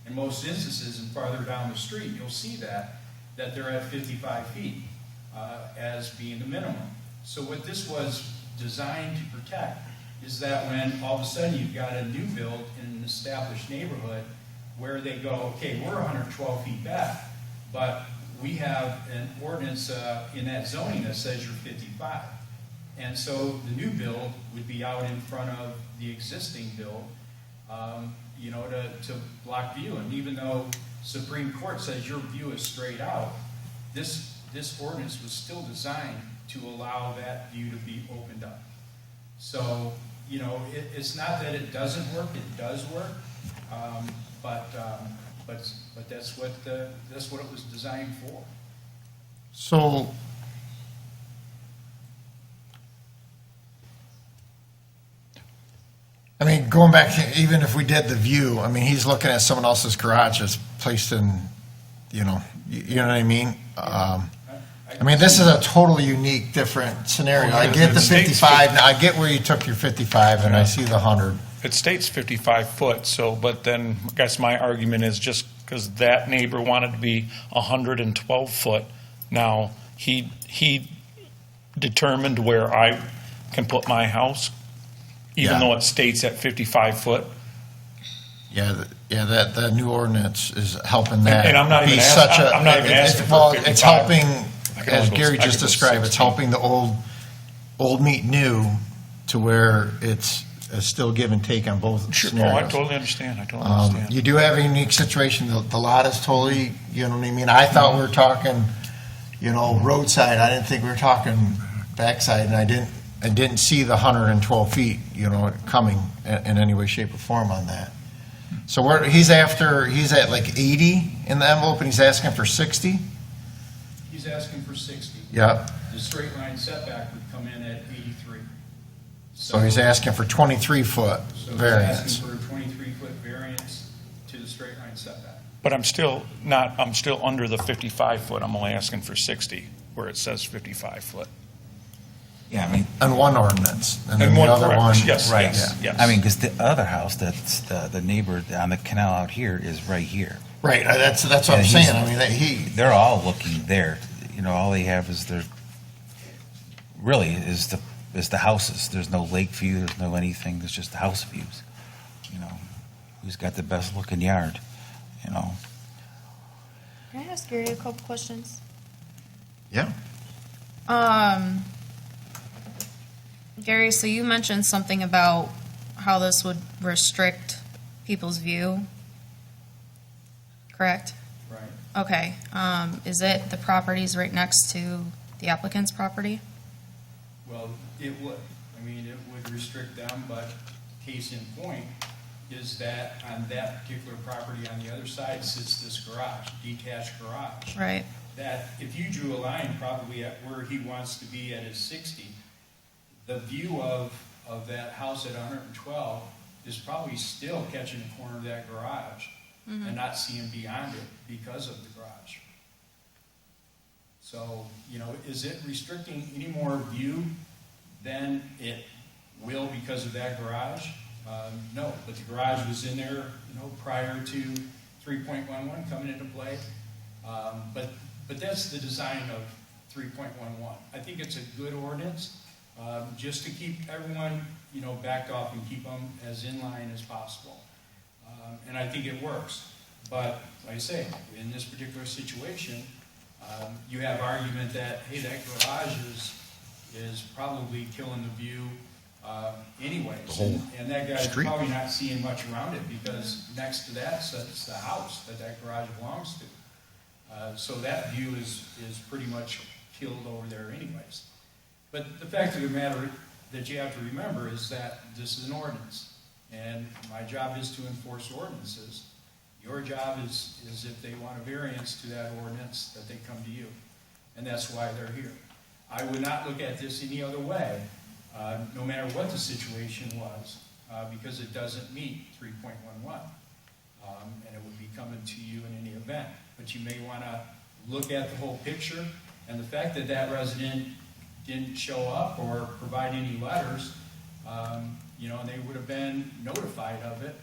In most instances, and farther down the street, you'll see that they're at 55 feet as being the minimum. So what this was designed to protect is that when all of a sudden you've got a new build in an established neighborhood where they go, okay, we're 112 feet back, but we have an ordinance in that zoning that says you're 55. And so the new build would be out in front of the existing build, you know, to block view. And even though Supreme Court says your view is straight out, this ordinance was still designed to allow that view to be opened up. So, you know, it's not that it doesn't work; it does work, but that's what it was designed for. So, I mean, going back, even if we did the view, I mean, he's looking at someone else's garage that's placed in, you know what I mean? I mean, this is a totally unique, different scenario. I get the 55, now I get where you took your 55, and I see the 100. It states 55 foot, so, but then I guess my argument is just because that neighbor wanted to be 112 foot, now he determined where I can put my house, even Yeah. though it states at 55 foot. Yeah, that new ordinance is helping that. And I'm not be even such a- I'm not even asking for well, 55. It's helping, I can as only go- Gary I just can go described, it's 16. helping the old meet new to where it's still give and take on both Sure, oh, scenarios. I totally understand, I totally understand. You do have a unique situation. The lot is totally, you know what I mean? I thought we were talking, roadside. I didn't think we were talking backside, and I didn't see the 112 feet, coming in any way, shape, or form on that. So he's at like 80 in the envelope, and he's asking for 60? He's asking for 60. Yep. The straight line setback would come in at 83. So he's asking for 23-foot So variance. he's asking for a 23-foot variance to the straight line setback. But I'm still under the 55 foot, I'm only asking for 60, where it says 55 foot. Yeah, I mean, On one ordinance, and then And the one other correct, one. yes, right. yes, yes. I mean, because the other house, that's the neighbor on the canal out here is right here. Right, that's what I'm And saying. he's- I mean, They're all looking there. All they have is the houses. There's no lake view, there's no anything, there's just the house views. Who's got the best looking yard, Can I ask Gary a couple questions? yeah. Gary, so you mentioned something about how this would restrict people's view, correct? Right. Okay, is it the properties right next to the applicant's property? Well, it would. I mean, it would restrict them, but case in point is that on that particular property on the other side sits this garage, detached garage. Right, That if you drew a line probably at where he wants to be at his 60, the view of that house at 112 is probably still catching the corner of that garage and not seeing beyond it because of the garage. So, is it restricting any more view than it will because of that garage? No, but the garage was in there, prior to 3.11 coming into play. But that's the design of 3.11. I think it's a good ordinance, just to keep everyone, backed off and keep them as in line as possible. And I think it works. But like I say, in this particular situation, you have argument that, hey, that garage is probably killing the view anyways. And that guy's street. probably not seeing much around it because next to that sits the house that garage belongs to. So that view is pretty much killed over there anyways. But the fact of the matter that you have to remember is that this is an ordinance. And my job is to enforce ordinances. Your job is if they want a variance to that ordinance, that they come to you. And that's why they're here. I would not look at this any other way, no matter what the situation was, because it doesn't meet 3.11. And it would be coming to you in any event. But you may want to look at the whole picture, and the fact that that resident didn't show up or provide any letters, and they would have been notified of it,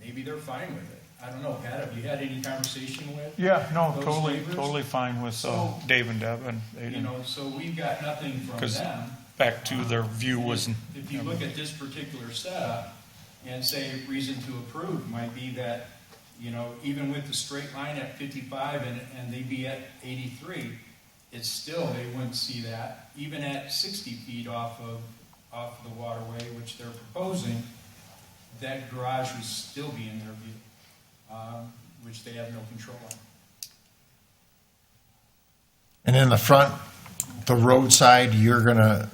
maybe they're fine with it. I don't know, Pat, have you had any conversation with? Yeah, no, those totally, neighbors? totally fine with So- Dave and Deb, and they didn't, So we've got nothing from 'Cause them. back to their view was. If you look at this particular setup and say reason to approve might be that, even with the straight line at 55 and they be at 83, it's still, they wouldn't see that. Even at 60 feet off the waterway, which they're proposing, that garage would still be in their view, which they have no control on. And in the front, the roadside, you're gonna,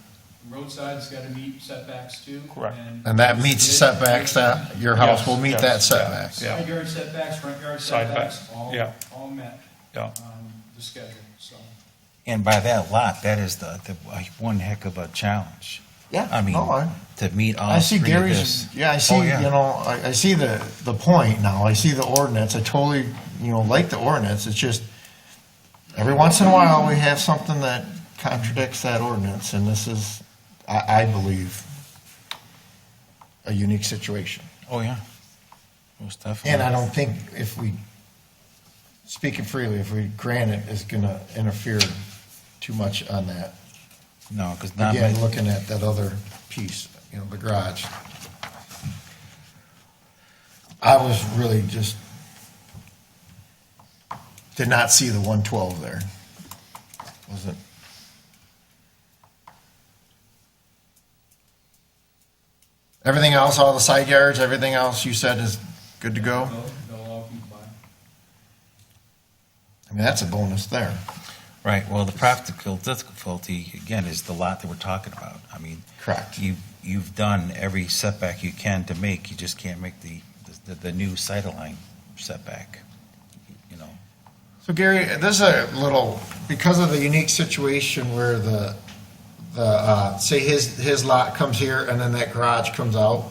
Roadside's got to meet setbacks too. Correct. and that meets setbacks, that your house will meet Yes, that yes, setback. yeah. Side yard setbacks, front yard Side back, setbacks, all yeah. met. Yeah. the schedule, so. And by that lot, that is the one heck of a challenge. Yeah, I mean, no, to meet all I see three of Gary's, this. yeah, I see, Oh, yeah. you know, I see the point now. I see the ordinance. I totally, like the ordinance. It's just, every once in a while, we have something that contradicts that ordinance, and this is, I believe, a unique situation. Oh, yeah. Most definitely. And I don't think if we, speaking freely, if we grant it, it's gonna interfere too much on that. No, because not Again, many, looking at that other piece, the garage. I was really just, did not see the 112 there. Wasn't. Everything else, all the side yards, everything else you said is good to go? They'll all comply. I mean, that's a bonus there. right, well, the practical difficulty, again, is the lot that we're talking about. I mean, Correct. you've done every setback you can to make, you just can't make the new sightline setback, you know. So Gary, there's a little, because of the unique situation where say his lot comes here and then that garage comes out.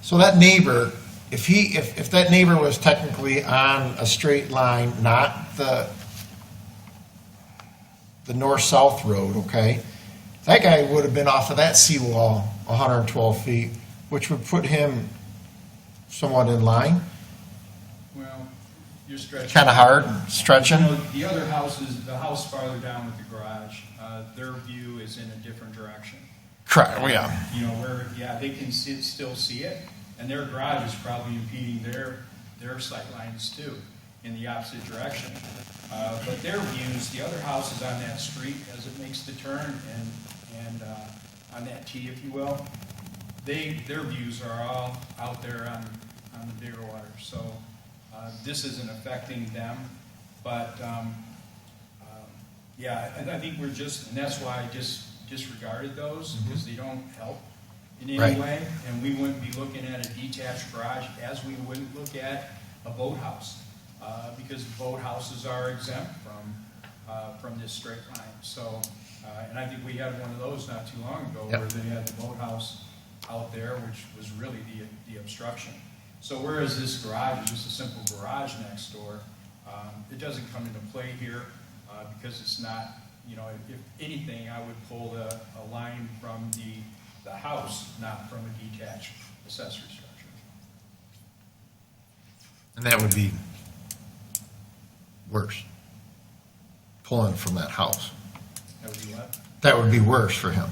So that neighbor, if that neighbor was technically on a straight line, not the north-south road, okay? That guy would have been off of that seawall 112 feet, which would put him somewhat in line. Well, you're stretching. Kind of hard, stretching. The other houses, the house farther down with the garage, their view is in a different direction. Correct, well, yeah. Where, they can still see it, and their garage is probably impeding their sight lines too, in the opposite direction. But their views, the other houses on that street, as it makes the turn and on that T, if you will, their views are all out there on the bigger water. So this isn't affecting them, but I think we're just, and that's why I disregarded those, because they don't help in any Right. way. And we wouldn't be looking at a detached garage as we wouldn't look at a boathouse, because boathouses are exempt from this straight line. So, and I think we had one of those not too long ago, Yep. where they had the boathouse out there, which was really the obstruction. So whereas this garage is just a simple garage next door, it doesn't come into play here, because it's not, if anything, I would pull a line from the house, not from a detached accessory structure. And that would be worse, pulling from that house. That would be what? That would be worse for him,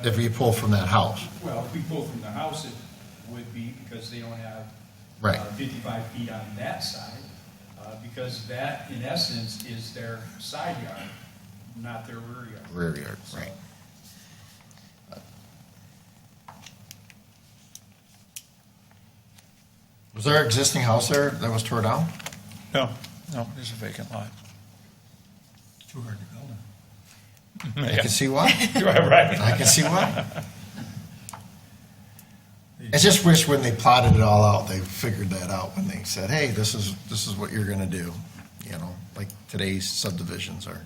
if you pull from that house. Well, if we pull from the house, it would be, because they don't have Right. 55 feet on that side, because that, in essence, is their side yard, not their rear yard. Rear yard, So- right. Was there an existing house there that was tore down? No, there's a vacant lot. Too hard to build it. I can see why. Right. I can see why. I just wish when they plotted it all out, they figured that out when they said, hey, this is what you're gonna do, like today's subdivisions are.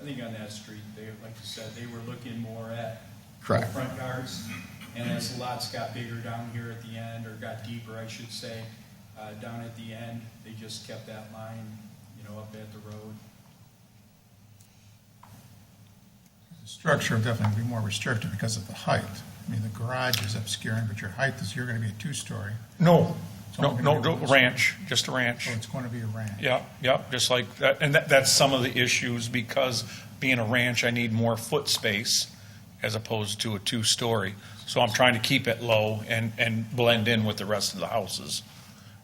I think on that street, like you said, they were looking more at Correct. front yards, and as the lots got bigger down here at the end, or got deeper, I should say, down at the end, they just kept that line, up at the road. The structure will definitely be more restricted because of the height. I mean, the garage is obscuring, but your height is, you're going to be a two-story. No, It's only gonna be one ranch, just a ranch. So it's going to be a ranch. Yep, just like that, and that's some of the issues, because being a ranch, I need more foot space as opposed to a two-story. So I'm trying to keep it low and blend in with the rest of the houses.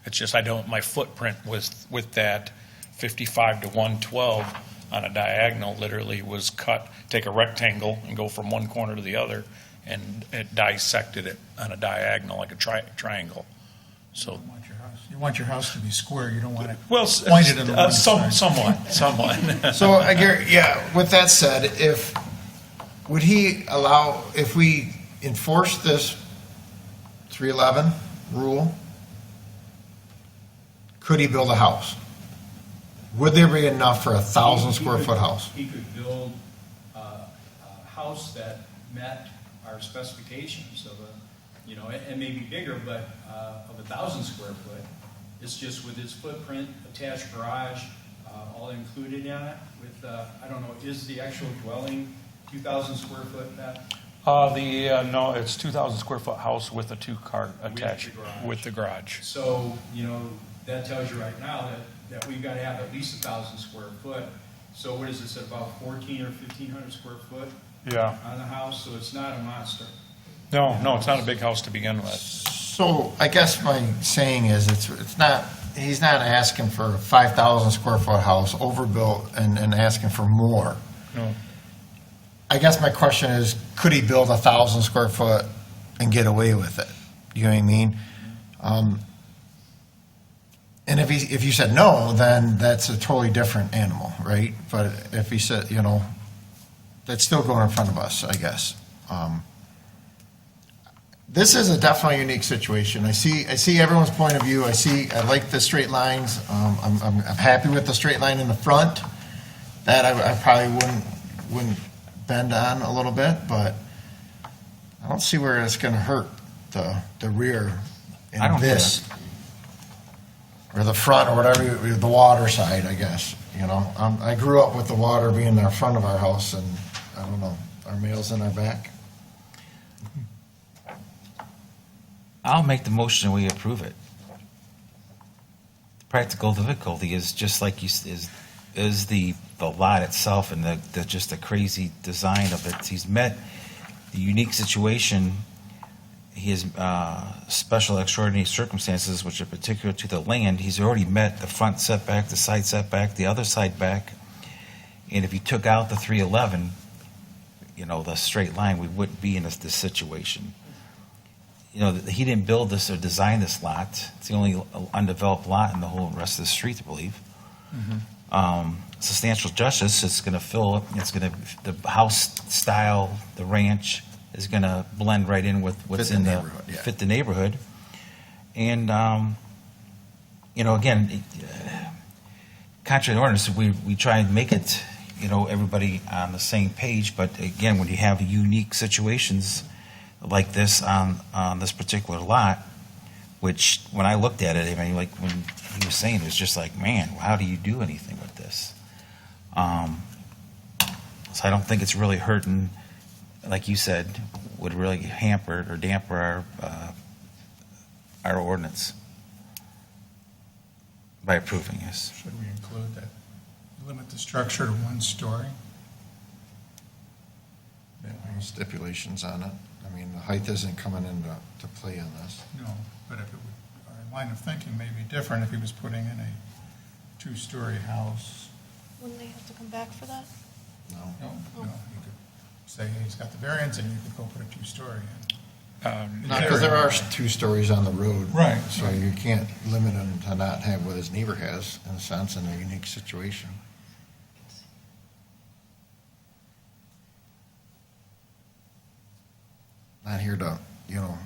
It's just, my footprint with that 55 to 112 on a diagonal literally was cut, take a rectangle and go from one corner to the other, and it dissected it on a diagonal like a triangle. So, You want your house to be square, you don't want it well, pointed in the one side. somewhat. So, with that said, would he allow, if we enforce this 311 rule, could he build a house Would there be enough for a 1,000 He square could- foot house? He could build a house that met our specifications of a, you know, and maybe bigger, but of 1,000 square foot. It's just with his footprint, attached garage, all included in it with, I don't know, is the actual dwelling 2,000 square foot, Pat? No, it's 2,000 square foot house with a two-car attached garage. with the garage. So, you know, that tells you right now that we've got to have at least 1,000 square foot. So what is this, about 14 or 1,500 square foot Yeah. on the house? So it's not a monster. No, it's not a big house to begin with. So I guess my saying is, it's not, he's not asking for a 5,000 square foot house overbuilt and asking for more. No. I guess my question is, could he build 1,000 square foot and get away with it? You know what I mean? And if you said no, then that's a totally different animal, right? But if he said, you know, that's still going in front of us, I guess. This is a definitely unique situation. I see everyone's point of view. I like the straight lines. I'm happy with the straight line in the front. That I probably wouldn't bend on a little bit, but I don't see where it's going to hurt the rear in I don't this. Or the front, or whatever, the water side, I guess, you know. I grew up with the water being in the front of our house, and, I don't know, our mail's in our back. I'll make the motion, we approve it. The practical difficulty is just like you, is the lot itself and just the crazy design of it. He's met the unique situation. He has special extraordinary circumstances which are particular to the land. He's already met the front setback, the side setback, the other side back. And if you took out the 311, you know, the straight line, we wouldn't be in this situation. You know, he didn't build this or design this lot. It's the only undeveloped lot in the whole rest of the street, I believe. Substantial justice, it's going to fill, the house style, the ranch is going to blend right in with what's Fit the in the, neighborhood, yeah. fit the neighborhood. And, you know, again, contrary to ordinance, we try and make it, you know, everybody on the same page. But again, when you have unique situations like this on this particular lot, which when I looked at it, I mean, like when he was saying, it was just like, man, how do you do anything with this? So I don't think it's really hurting, like you said, would really hamper or damper our ordinance by approving this. Should we include that, limit the structure to 1 story? Stipulations on it. I mean, the height isn't coming into play on this. No, but if it would, our line of thinking may be different if he was putting in a 2-story house. Wouldn't they have to come back for that? No. No, you could say, hey, he's got the variance, and you could go put a 2-story in. Because there are 2 stories on the road. Right. So you can't limit him to not have what his neighbor has, in a sense, in a unique situation. Not here to, you know,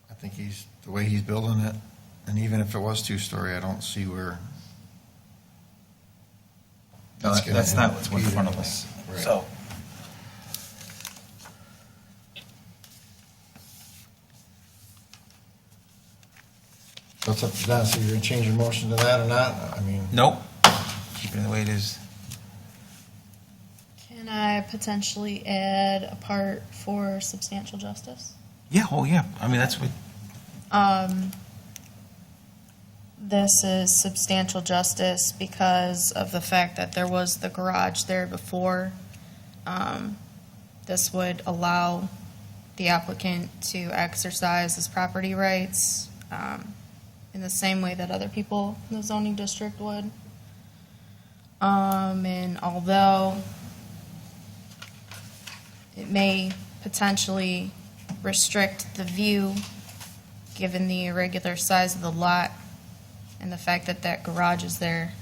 I think the way he's building it, and even if it was 2-story, I don't see where. No, it's gonna that's not what's in impede front of anything. us. Right. So, What's up to that? So you're gonna change your motion to that or not? I mean, nope, keep it the way it is. Can I potentially add a part for substantial justice? Yeah, oh yeah, I mean, that's what, This is substantial justice because of the fact that there was the garage there before. This would allow the applicant to exercise his property rights in the same way that other people in the zoning district would. And although it may potentially restrict the view, given the irregular size of the lot and the fact that that garage is there,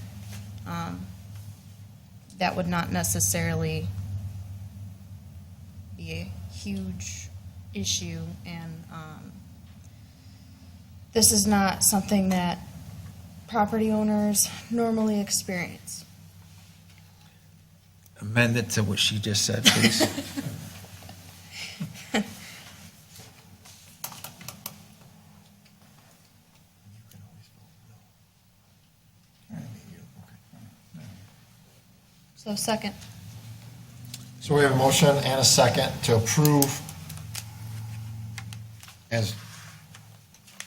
that would not necessarily be a huge issue. And this is not something that property owners normally experience? Amend it to what she just said, please. So second. So we have a motion and a second to approve, as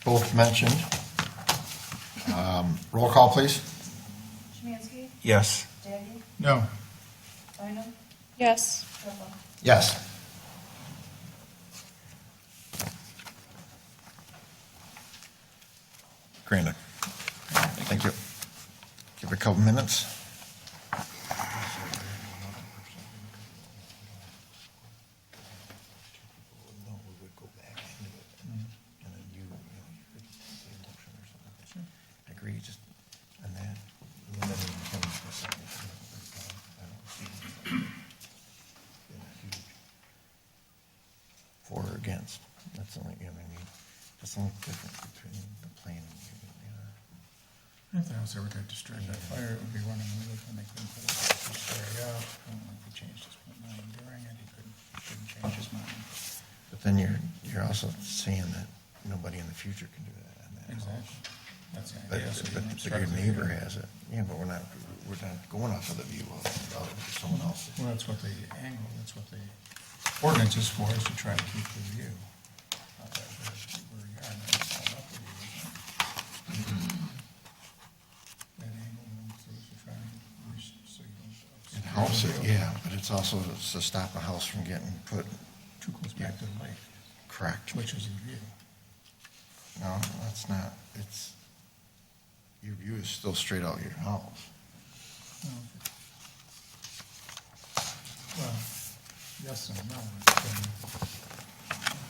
both mentioned. Roll call, please. Szymanski? Yes. Daggy? No. Bynum? Yes. Treppa? Yes. Granted. Thank you. Give it a couple minutes. I agree, just on that. For or against, that's the only, you know what I mean? That's the only difference between the plan and If the house ever got destroyed by fire, it would be running the roof, and they couldn't put a two-story up. If he changed his mind during it, he couldn't change his mind. But then you're also saying that nobody in the future can do that on that house. Exactly. That's the But, idea. So you but don't your obstruct the neighbor view. has it. Yeah, but we're not going off of the view of someone else's. Well, that's what the angle, that's what the ordinance is for, is to try to keep the view. Where you are, that's all up the view, isn't it? That angle, so you try so you don't. And house it, yeah, but it's also to stop a house from getting put Too close back to the lake, correct. which is the view. No, that's not, it's, your view is still straight out your house. Well, yes and no.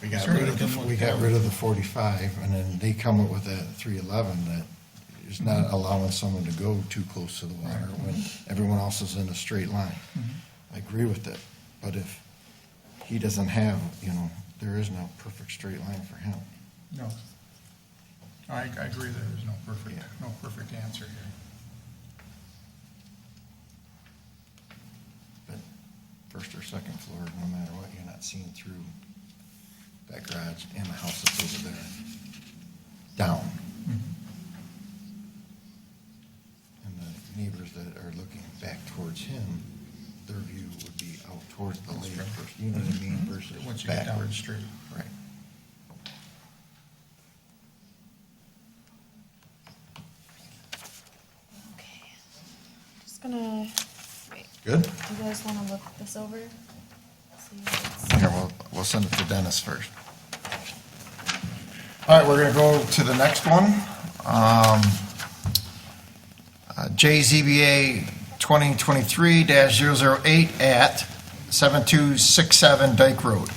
We got Certainly rid of can the, look we got down. rid of the 45, and then they come up with that 311 that is not allowing someone to go too close to the water when everyone else is in a straight line. I agree with that, but if he doesn't have, there is no perfect straight line for him. No. I agree there is no perfect answer here. But first or second floor, no matter what, you're not seeing through that garage and the house that's over there, down. And the neighbors that are looking back towards him, their view would be out towards the lake, you know what I mean, versus Once you get down the backwards. street. Right. Okay. Just gonna, wait, Good? do you guys wanna look this over? See if it's- Here, we'll send it to Dennis first. All right, we're going to go to the next one. JZBA 2023-008 at 7267 Dyke Road.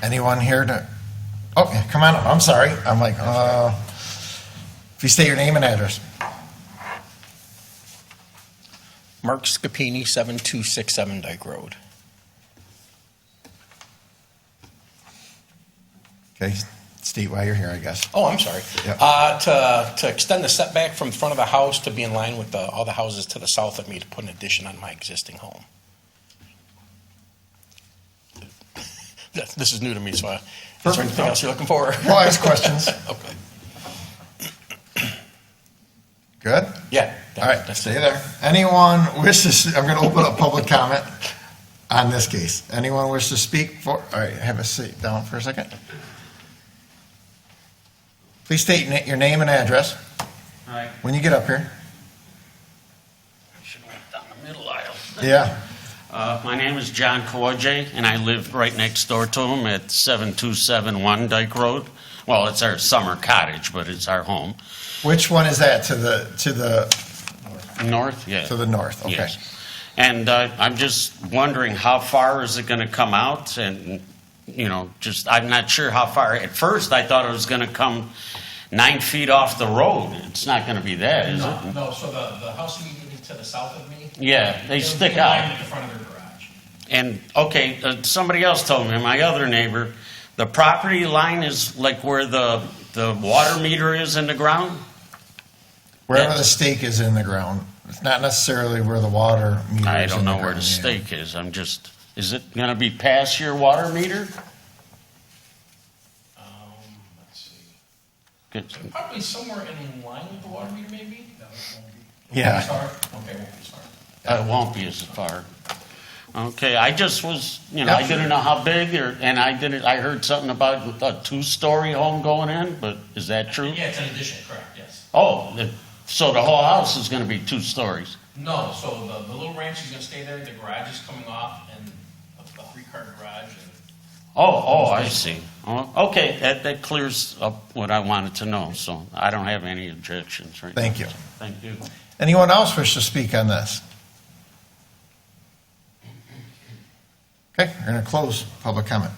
Anyone here to, oh, yeah, come on up, I'm sorry. I'm like, if you state your name and address. Mark Scapini, 7267 Dyke Road. Okay, state why you're here, I guess. Oh, I'm sorry. Yep. To extend the setback from front of the house to be in line with all the houses to the south of me to put an addition on my existing home. This is new to me, so is there Perfect. anything else you're looking for? We'll ask questions. Okay. Good? Yeah. All right, that's stay it. there. Anyone wishes, I'm going to open up public comment on this case. Anyone wish to speak for, all right, have a seat down for a second. Please state your name and address Hi. when you get up here. Should have went down the middle aisle. Yeah, My name is John Kawajay, and I live right next door to him at 7271 Dyke Road. Well, it's our summer cottage, but it's our home. which one is that, to the North, yeah. to the north? Okay. Yes. And I'm just wondering, how far is it going to come out? And, I'm not sure how far. At first, I thought it was going to come 9 feet off the road. It's not going to be that, is it? No, so the house immediately to the south of me. Yeah, they They're stick in line out. at the front of their garage. And, okay, somebody else told me, my other neighbor, the property line is like where the water meter is in the ground? Wherever the stake is in the ground. It's not necessarily where the water meter is. I don't in know the where the ground, yeah. stake is. I'm just, is it going to be past your water meter? Let's see. Good. Probably somewhere in line with the water meter, maybe? No, it won't be. Yeah. Sorry? Okay, it won't be sorry. It won't be as far. Okay, I just was, I didn't know how big, and I heard something about a two-story home going in, but is that true? Yeah, it's an addition, correct, yes. Oh, so the whole house is going to be 2 stories? No, so the little ranch is gonna stay there, the garage is coming off, and a 3-car garage, and Oh, I see. Oh, okay, that clears up what I wanted to know, so I don't have any objections right now. Thank you. Thank you. Anyone else wish to speak on this? Okay, we're going to close public comment.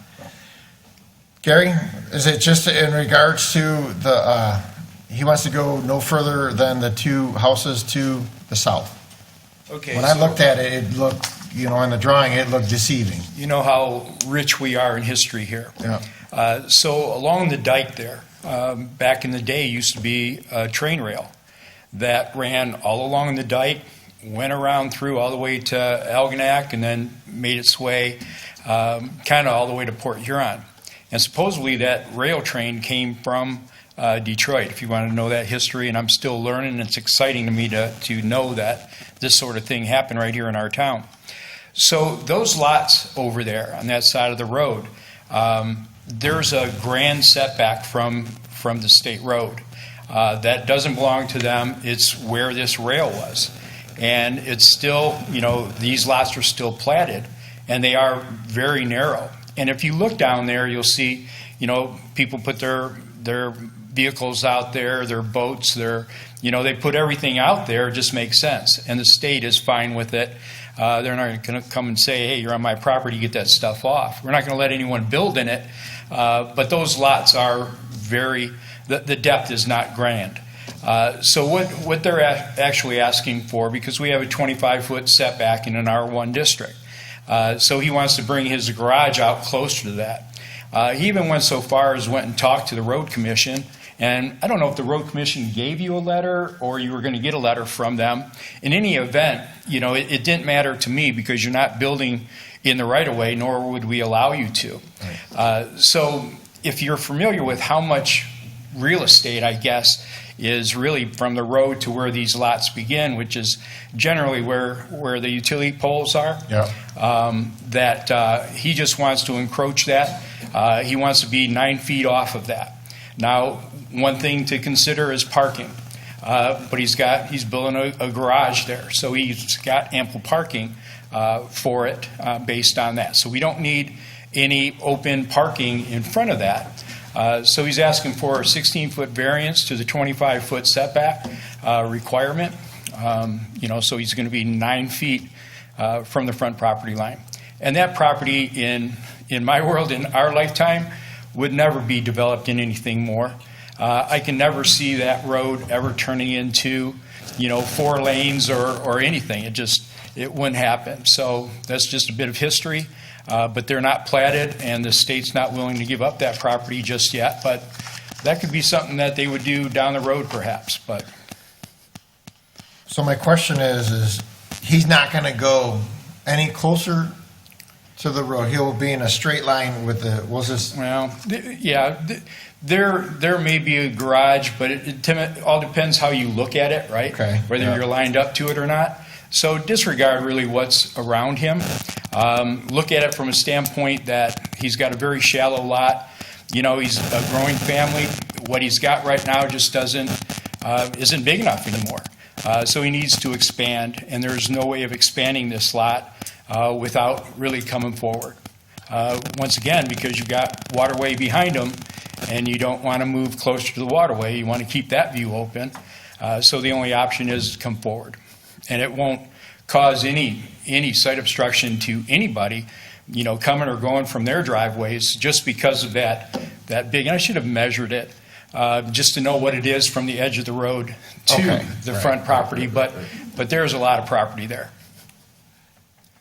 Gary, is it just in regards to the, he wants to go no further than the 2 houses to the south? Okay. When I so- looked at it, it looked, in the drawing, it looked deceiving. You know how rich we are in history here. Yeah. So along the dike there, back in the day, used to be a train rail that ran all along the dike, went around through all the way to Algonac, and then made its way kind of all the way to Port Huron. And supposedly that rail train came from Detroit, if you want to know that history, and I'm still learning. It's exciting to me to know that this sort of thing happened right here in our town. So those lots over there on that side of the road, there's a grand setback from the state road. That doesn't belong to them. It's where this rail was. And it's still, these lots are still platted, and they are very narrow. And if you look down there, you'll see, people put their vehicles out there, their boats, they put everything out there. It just makes sense. And the state is fine with it. They're not going to come and say, hey, you're on my property, get that stuff off. We're not going to let anyone build in it. But those lots are the depth is not grand. So what they're actually asking for, because we have a 25-foot setback in an R1 district, so he wants to bring his garage out closer to that. He even went so far as went and talked to the road commission, and I don't know if the road commission gave you a letter or you were going to get a letter from them. In any event, it didn't matter to me because you're not building in the right-of-way, nor would we allow you to. So if you're familiar with how much real estate, I guess, is really from the road to where these lots begin, which is generally where the utility poles are. That he just wants to encroach that. He wants to be 9 feet off of that. Now, one thing to consider is parking. But he's building a garage there, so he's got ample parking for it based on that. So we don't need any open parking in front of that. So he's asking for a 16-foot variance to the 25-foot setback requirement. So he's going to be 9 feet from the front property line. And that property, in my world, in our lifetime, would never be developed in anything more. I can never see that road ever turning into, 4 lanes or anything. It wouldn't happen. So that's just a bit of history. But they're not platted, and the state's not willing to give up that property just yet. But that could be something that they would do down the road, perhaps. But So my question is he's not going to go any closer to the road? He'll be in a straight line with the, there may be a garage, but it all depends how you look at it, right? Okay. Whether you're lined up to it or not. So disregard really what's around him. Look at it from a standpoint that he's got a very shallow lot. He's a growing family. What he's got right now just isn't big enough anymore. So he needs to expand, and there's no way of expanding this lot without really coming forward. Once again, because you've got waterway behind him, and you don't want to move closer to the waterway. You want to keep that view open. So the only option is to come forward. And it won't cause any site obstruction to anybody, coming or going from their driveways just because of that big. And I should have measured it just to know what it is from the edge of the road to the front property. But But there's a lot of property there.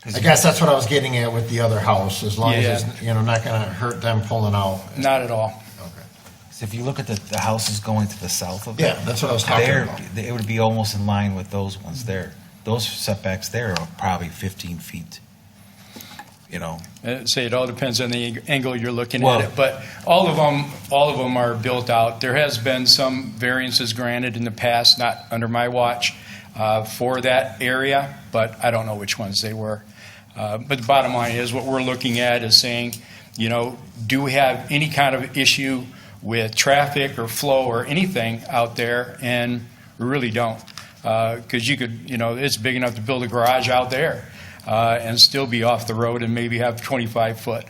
I guess that's what I was getting at with the other house, as long as Yeah. it's, not gonna hurt them pulling out. Not at all. Okay. So if you look at the houses going to the south of it. Yeah, that's what I was talking there, about. it would be almost in line with those ones there. Those setbacks there are probably 15 feet, Say it all depends on the angle you're looking Well- at it, but all of them are built out. There has been some variances granted in the past, not under my watch, for that area, but I don't know which ones they were. But the bottom line is, what we're looking at is saying, do we have any kind of issue with traffic or flow or anything out there? And we really don't, because you could, it's big enough to build a garage out there. And still be off the road and maybe have 25 foot.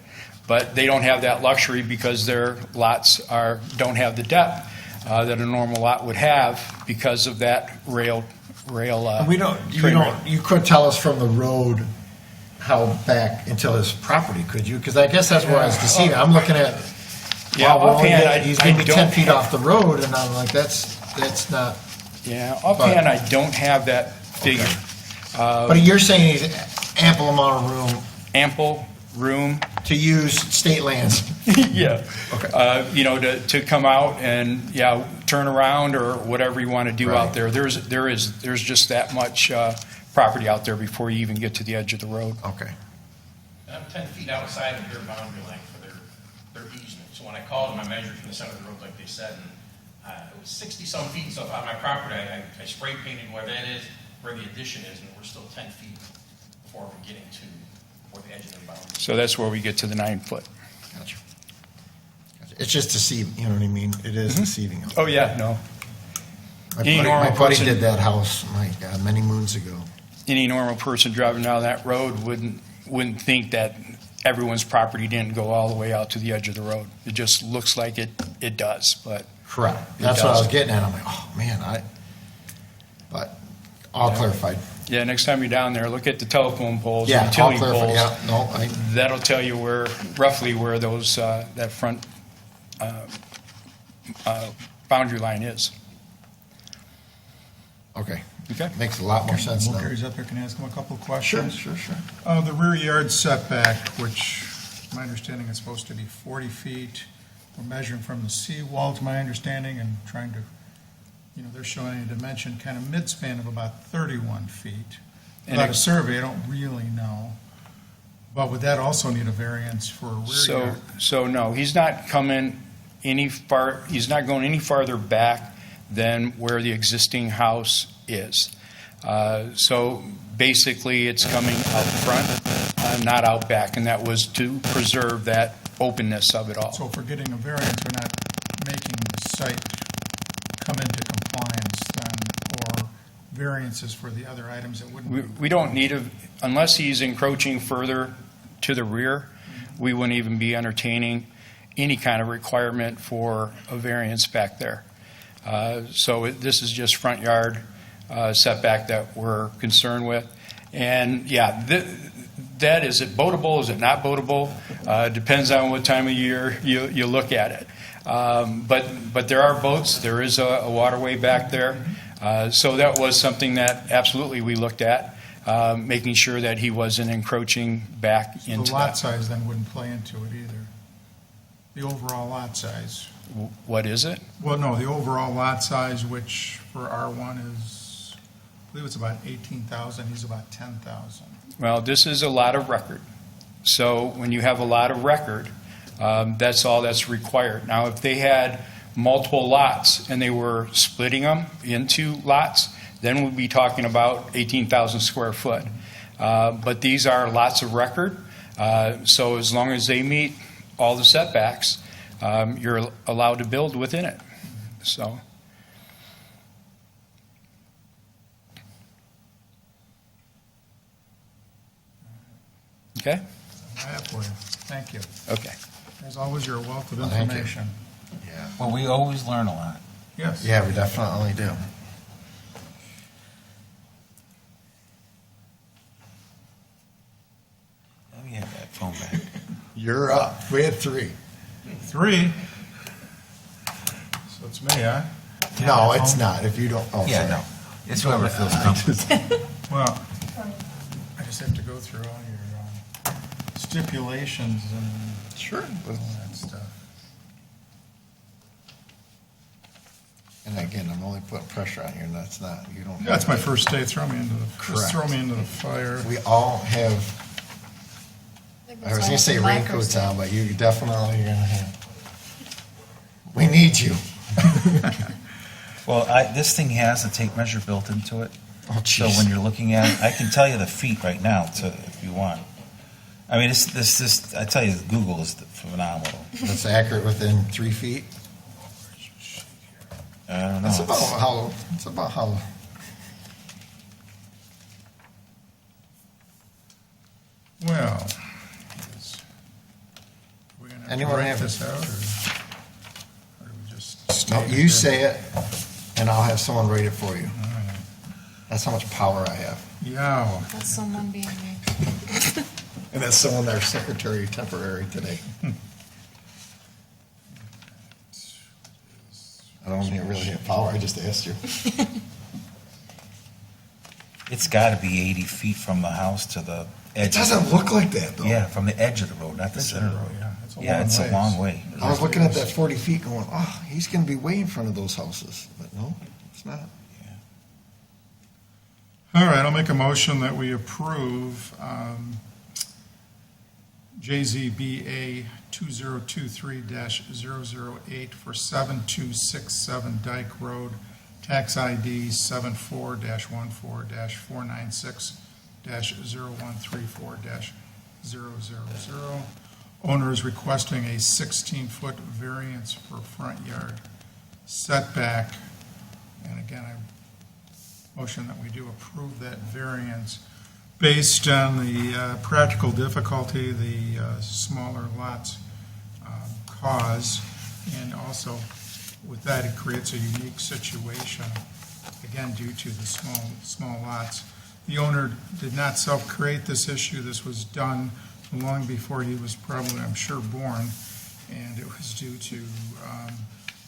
But they don't have that luxury because their lots don't have the depth that a normal lot would have because of that rail. You couldn't tell us from the road how back into his property, could you? Because I guess that's where I was deceived. I'm looking at, Yeah, wow, offhand, he's I gonna be 10 don't feet have- off the road, and I'm like, that's not, Yeah, offhand, I don't have that figure. but you're saying he's ample amount of room Ample room, to use state lands. yeah. Okay. To come out and, turn around or whatever you want to do out there. There's just that much property out there before you even get to the edge of the road. Okay. I'm 10 feet outside of their boundary line for their easement. So when I called them, I mevered from the center of the road like they said, and it was 60-some feet and stuff on my property. I spray painted where that is, where the addition is, and we're still 10 feet before we're getting to where the edge of the boundary. So that's where we get to the 9 foot. Gotcha. It's just deceiving, you know what I mean? It is deceiving. Oh, yeah, no. Any My normal buddy person- did that house, my God, many moons ago. Any normal person driving down that road wouldn't think that everyone's property didn't go all the way out to the edge of the road. It just looks like it does, but. Correct. It That's what I was does. getting at. I'm like, oh, man, but all clarified. Yeah, next time you're down there, look at the telephone poles, Yeah, and utility all clarified. poles. Yeah, no, That'll tell you roughly where those, that front boundary line is. okay. Okay? Makes a lot more sense Well, now. Gary's up there, can I ask him a couple of Sure, questions? sure, sure. The rear yard setback, which my understanding is supposed to be 40 feet. We're measuring from the seawall, to my understanding, and trying to, they're showing a dimension kind of midspan of about 31 feet. And Without it- a survey, I don't really know. But would that also need a variance for a rear yard? So no, he's not coming he's not going any farther back than where the existing house is. So basically, it's coming out front, not out back, and that was to preserve that openness of it all. So if we're getting a variance, we're not making the site come into compliance then, or variances for the other items that wouldn't. We don't need unless he's encroaching further to the rear, we wouldn't even be entertaining any kind of requirement for a variance back there. So this is just front yard setback that we're concerned with. And yeah, that, is it boatable, is it not boatable? Depends on what time of year you look at it. But there are boats, there is a waterway back there. So that was something that absolutely we looked at, making sure that he wasn't encroaching back into The lot that. size then wouldn't play into it either. The overall lot size. What is it? Well, no, the overall lot size, which for R1 is, I believe it's about 18,000, he's about 10,000. Well, this is a lot of record. So when you have a lot of record, that's all that's required. Now, if they had multiple lots and they were splitting them into lots, then we'd be talking about 18,000 square foot. But these are lots of record. So as long as they meet all the setbacks, you're allowed to build within it. So. Okay? I have for you. Thank you. Okay. As always, you're a wealth of Well, thank you. information. Yeah. Well, we always learn a lot. Yes. Yeah, we definitely do. Let me have that phone back. You're up. We had 3. 3. So it's me, huh? No, it's not. If you don't, oh, Yeah, sorry. no. It's whoever feels comfortable. Well, I just have to go through all your stipulations and Sure. all that stuff. And again, I'm only putting pressure on you, and that's not, you don't. That's have my to. first day, throw me into Correct. the fire. We all have, I was gonna say raincoats on, but you definitely are gonna have. We need you. Well, this thing has a tape measure built into it. Oh, So jeez. when you're looking at it, I can tell you the feet right now, if you want. I mean, I tell you, Google is phenomenal. That's accurate within 3 feet. I don't know. That's about how, Well, we're gonna have to Anyone write have- this out, or do we just? no, state it you here? say it, and I'll have someone write it for you. That's how much power I have. Yeah. That's someone being me. And that's someone, our secretary temporary today. I don't really have power, I just asked you. It's got to be 80 feet from the house to the edge. It doesn't look like that, though. Yeah, from the edge of the road, not the center road. Yeah, it's a long way. I was looking at that 40 feet going, oh, he's gonna be way in front of those houses, but no, it's not. All right, I'll make a motion that we approve JZBA 2023-008 for 7267 Dyke Road, tax ID 74-14-496-0134-000. Owner is requesting a 16-foot variance for front yard setback. And again, I motion that we do approve that variance based on the practical difficulty the smaller lots cause, and also with that, it creates a unique situation, again, due to the small lots. The owner did not self-create this issue. This was done long before he was probably, I'm sure, born, and it was due to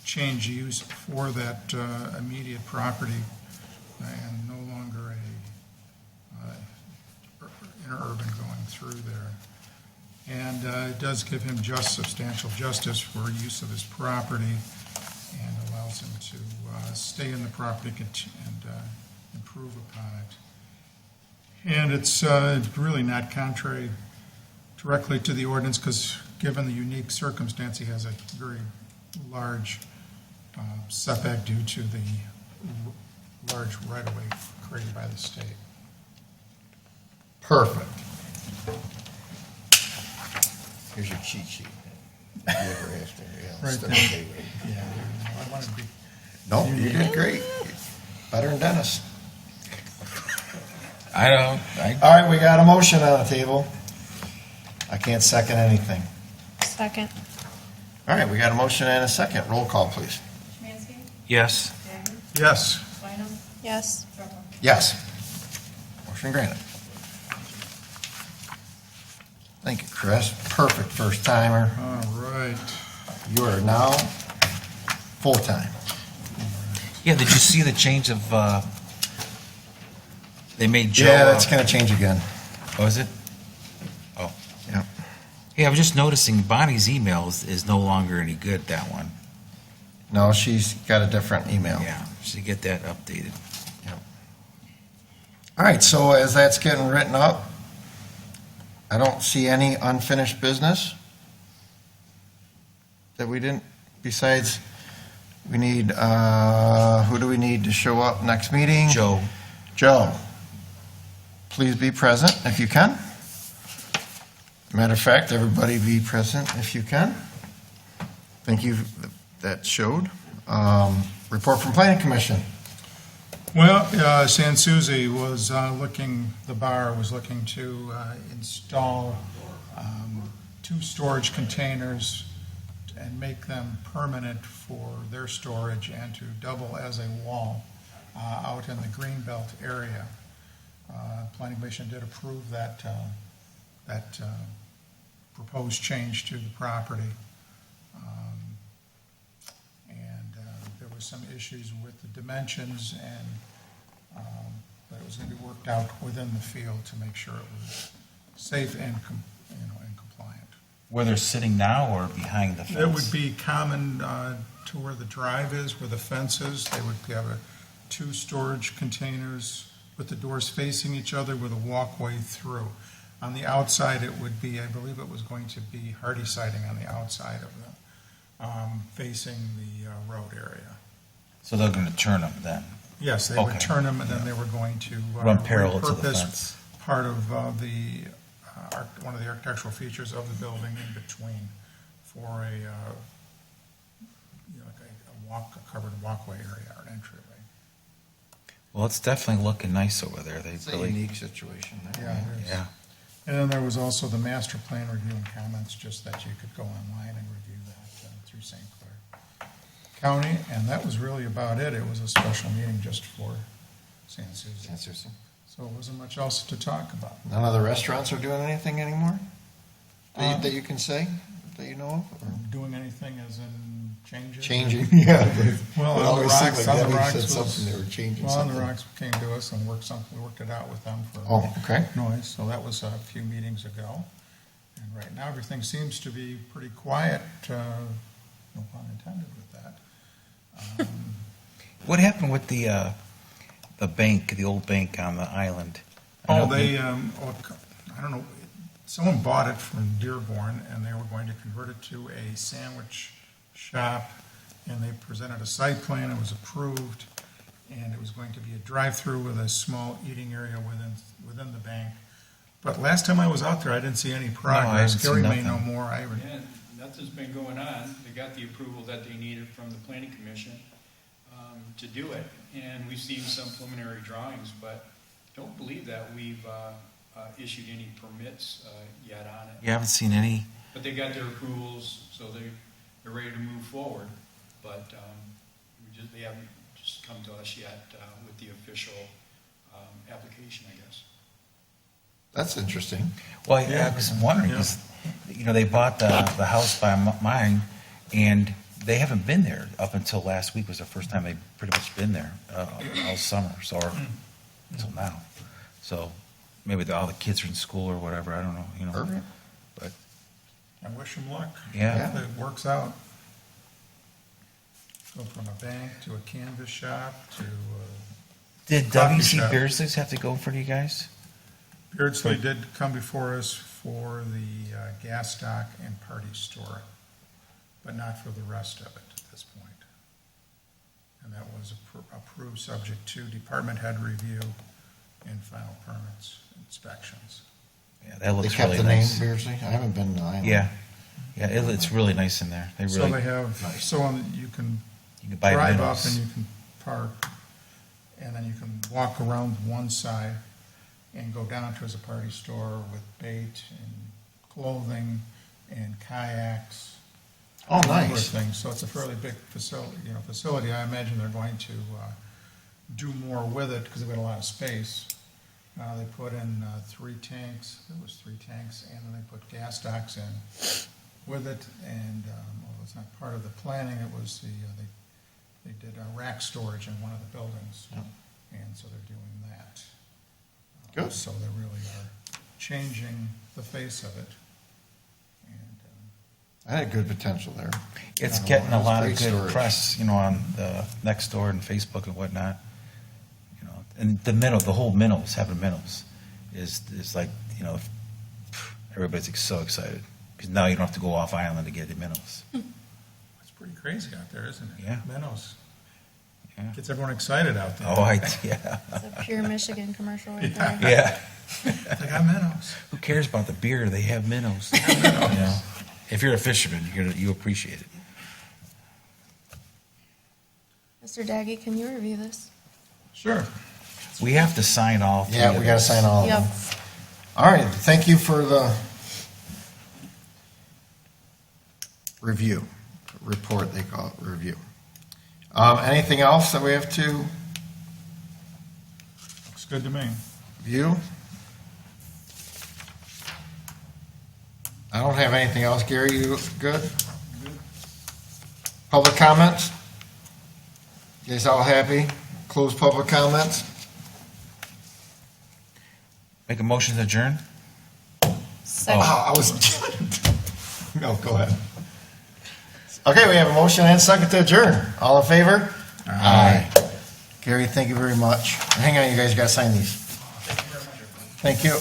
change use for that immediate property and no longer a interurban going through there. And it does give him substantial justice for use of his property and allows him to stay in the property and improve upon it. And it's really not contrary directly to the ordinance, because given the unique circumstance, he has a very large setback due to the large right-of-way created by the state. Perfect. Here's your cheat sheet. You ever after, yeah, Right step there. okay with it. Yeah, I want to be. Nope, you did great. Better than Dennis. All right, we got a motion on the table. I can't second anything. Second. All right, we got a motion and a second. Roll call, please. Szymanski? Yes. Jagger? Yes. Bynum? Yes. Trumbull? Yes. Motion granted. Thank you, Chris. Perfect first timer. All right. You are now full-time. Yeah, did you see the change of, they made Joe. Yeah, that's gonna change again. Oh, is it? Oh. Yeah. Hey, I was just noticing Bonnie's email is no longer any good, that one. No, she's got a different email. Yeah, should get that updated. All right, so as that's getting written up, I don't see any unfinished business that we didn't, besides, we need, who do we need to show up next meeting? Joe. Joe, please be present if you can. Matter of fact, everybody be present if you can. Thank you, that showed. Report from Planning Commission. Well, San Souci was the bar was looking to install 2 storage containers and make them permanent for their storage and to double as a wall out in the Greenbelt area. Planning Commission did approve that proposed change to the property. And there were some issues with the dimensions and But it was going to be worked out within the field to make sure it was safe and, and compliant. Where they're sitting now or behind the fence? It would be common to where the drive is, where the fence is. They would have two storage containers with the doors facing each other with a walkway through. On the outside, it would be, I believe it was going to be hardy siding on the outside of them, facing the road area. So they're going to turn them then? Yes, they Okay. would turn them, and then they were going to Run parallel to the repurpose fence. part of one of the architectural features of the building in between for a covered walkway area or entryway. Well, it's definitely looking nice over there. They It's a really, unique situation there. Yeah, it is. yeah. And then there was also the master plan review and comments, just that you could go online and review that through St. Clair County, and that was really about it. It was a special meeting just for San Souci. So it wasn't much else to talk about. None of the restaurants are doing anything anymore that Um, that you can say, that you know of? Or Doing anything as in changes? Changing? Yeah. Well, It on the always seemed Rocks, like on the Debbie Rocks said was, something, they were changing well, on the something. Rocks came to us and we worked it out with them for Oh, okay. noise, so that was a few meetings ago. And right now, everything seems to be pretty quiet, no pun intended with that. What happened with the bank, the old bank on the island? I Oh, know I don't know, someone bought it from Dearborn, and they were going to convert it to a sandwich shop, and they presented a site plan, it was approved, and it was going to be a drive-through with a small eating area within the bank. But last time I was out there, I didn't see any progress. haven't seen Gary may know nothing. more, I haven't. Yeah, nothing's been going on. They got the approval that they needed from the planning commission to do it, and we've seen some preliminary drawings, but don't believe that we've issued any permits yet on it. You haven't seen any? But they got their approvals, so they're ready to move forward, but they haven't just come to us yet with the official application, I guess. That's interesting. Well, yeah, I was wondering, because, they bought the house by mine, and they haven't been there up until last week was the first time they've pretty much been there all summer, so, or until now. So maybe all the kids are in school or whatever, I don't know, Perfect. But, I wish them luck. Yeah. Hopefully it works out. Go from a bank to a canvas shop to did Coffee WC shop. Beardsley's have to go for you guys? Beardsley did come before us for the gas stock and party store, but not for the rest of it at this point. And that was approved subject to department head review and final permits, inspections. Yeah, that They looks kept really the name nice. Beardsley? I haven't been to the island. Yeah, it's really nice in there. They So really, they have, Nice. so you can you can buy drive up minnows. and you can park, and then you can walk around one side and go down to a party store with bait and clothing and kayaks. Oh, a number of nice. things. So it's a fairly big facility. I imagine they're going to do more with it because they've got a lot of space. They put in 3 tanks, there was 3 tanks, and then they put gas stocks in with it, and although it's not part of the planning, it was they did rack storage in one of the buildings, Yep. and so they're doing that. Good. So they really are changing the face of it. And I had good potential there. It's Yeah, getting it a was lot of great good storage. press, on the next door and Facebook and whatnot. And the whole minnows, having minnows is like, everybody's so excited. Because now you don't have to go off island to get the minnows. it's pretty crazy out there, isn't it? Yeah. Minnows. Yeah. Gets everyone excited out there. Oh, yeah. It's a pure Michigan commercial right Yeah. there. Yeah. They got minnows. Who cares about the beer? They have minnows. If you're a fisherman, you appreciate it. Mr. Daggy, can you review this? Sure. We have to sign all three Yeah, of we got to these. sign all of Yep. them. All right, thank you for the review, report, they call it, review. Anything else that we have to Looks good to me. view? I don't have anything else. Gary, you good? Public comments? You guys all happy? Close public comments? Make a motion to adjourn? Second. I was, no, go ahead. Okay, we have a motion and second to adjourn. All in favor? Aye. Gary, thank you very much. Hang on, you guys got to sign these. Thank you.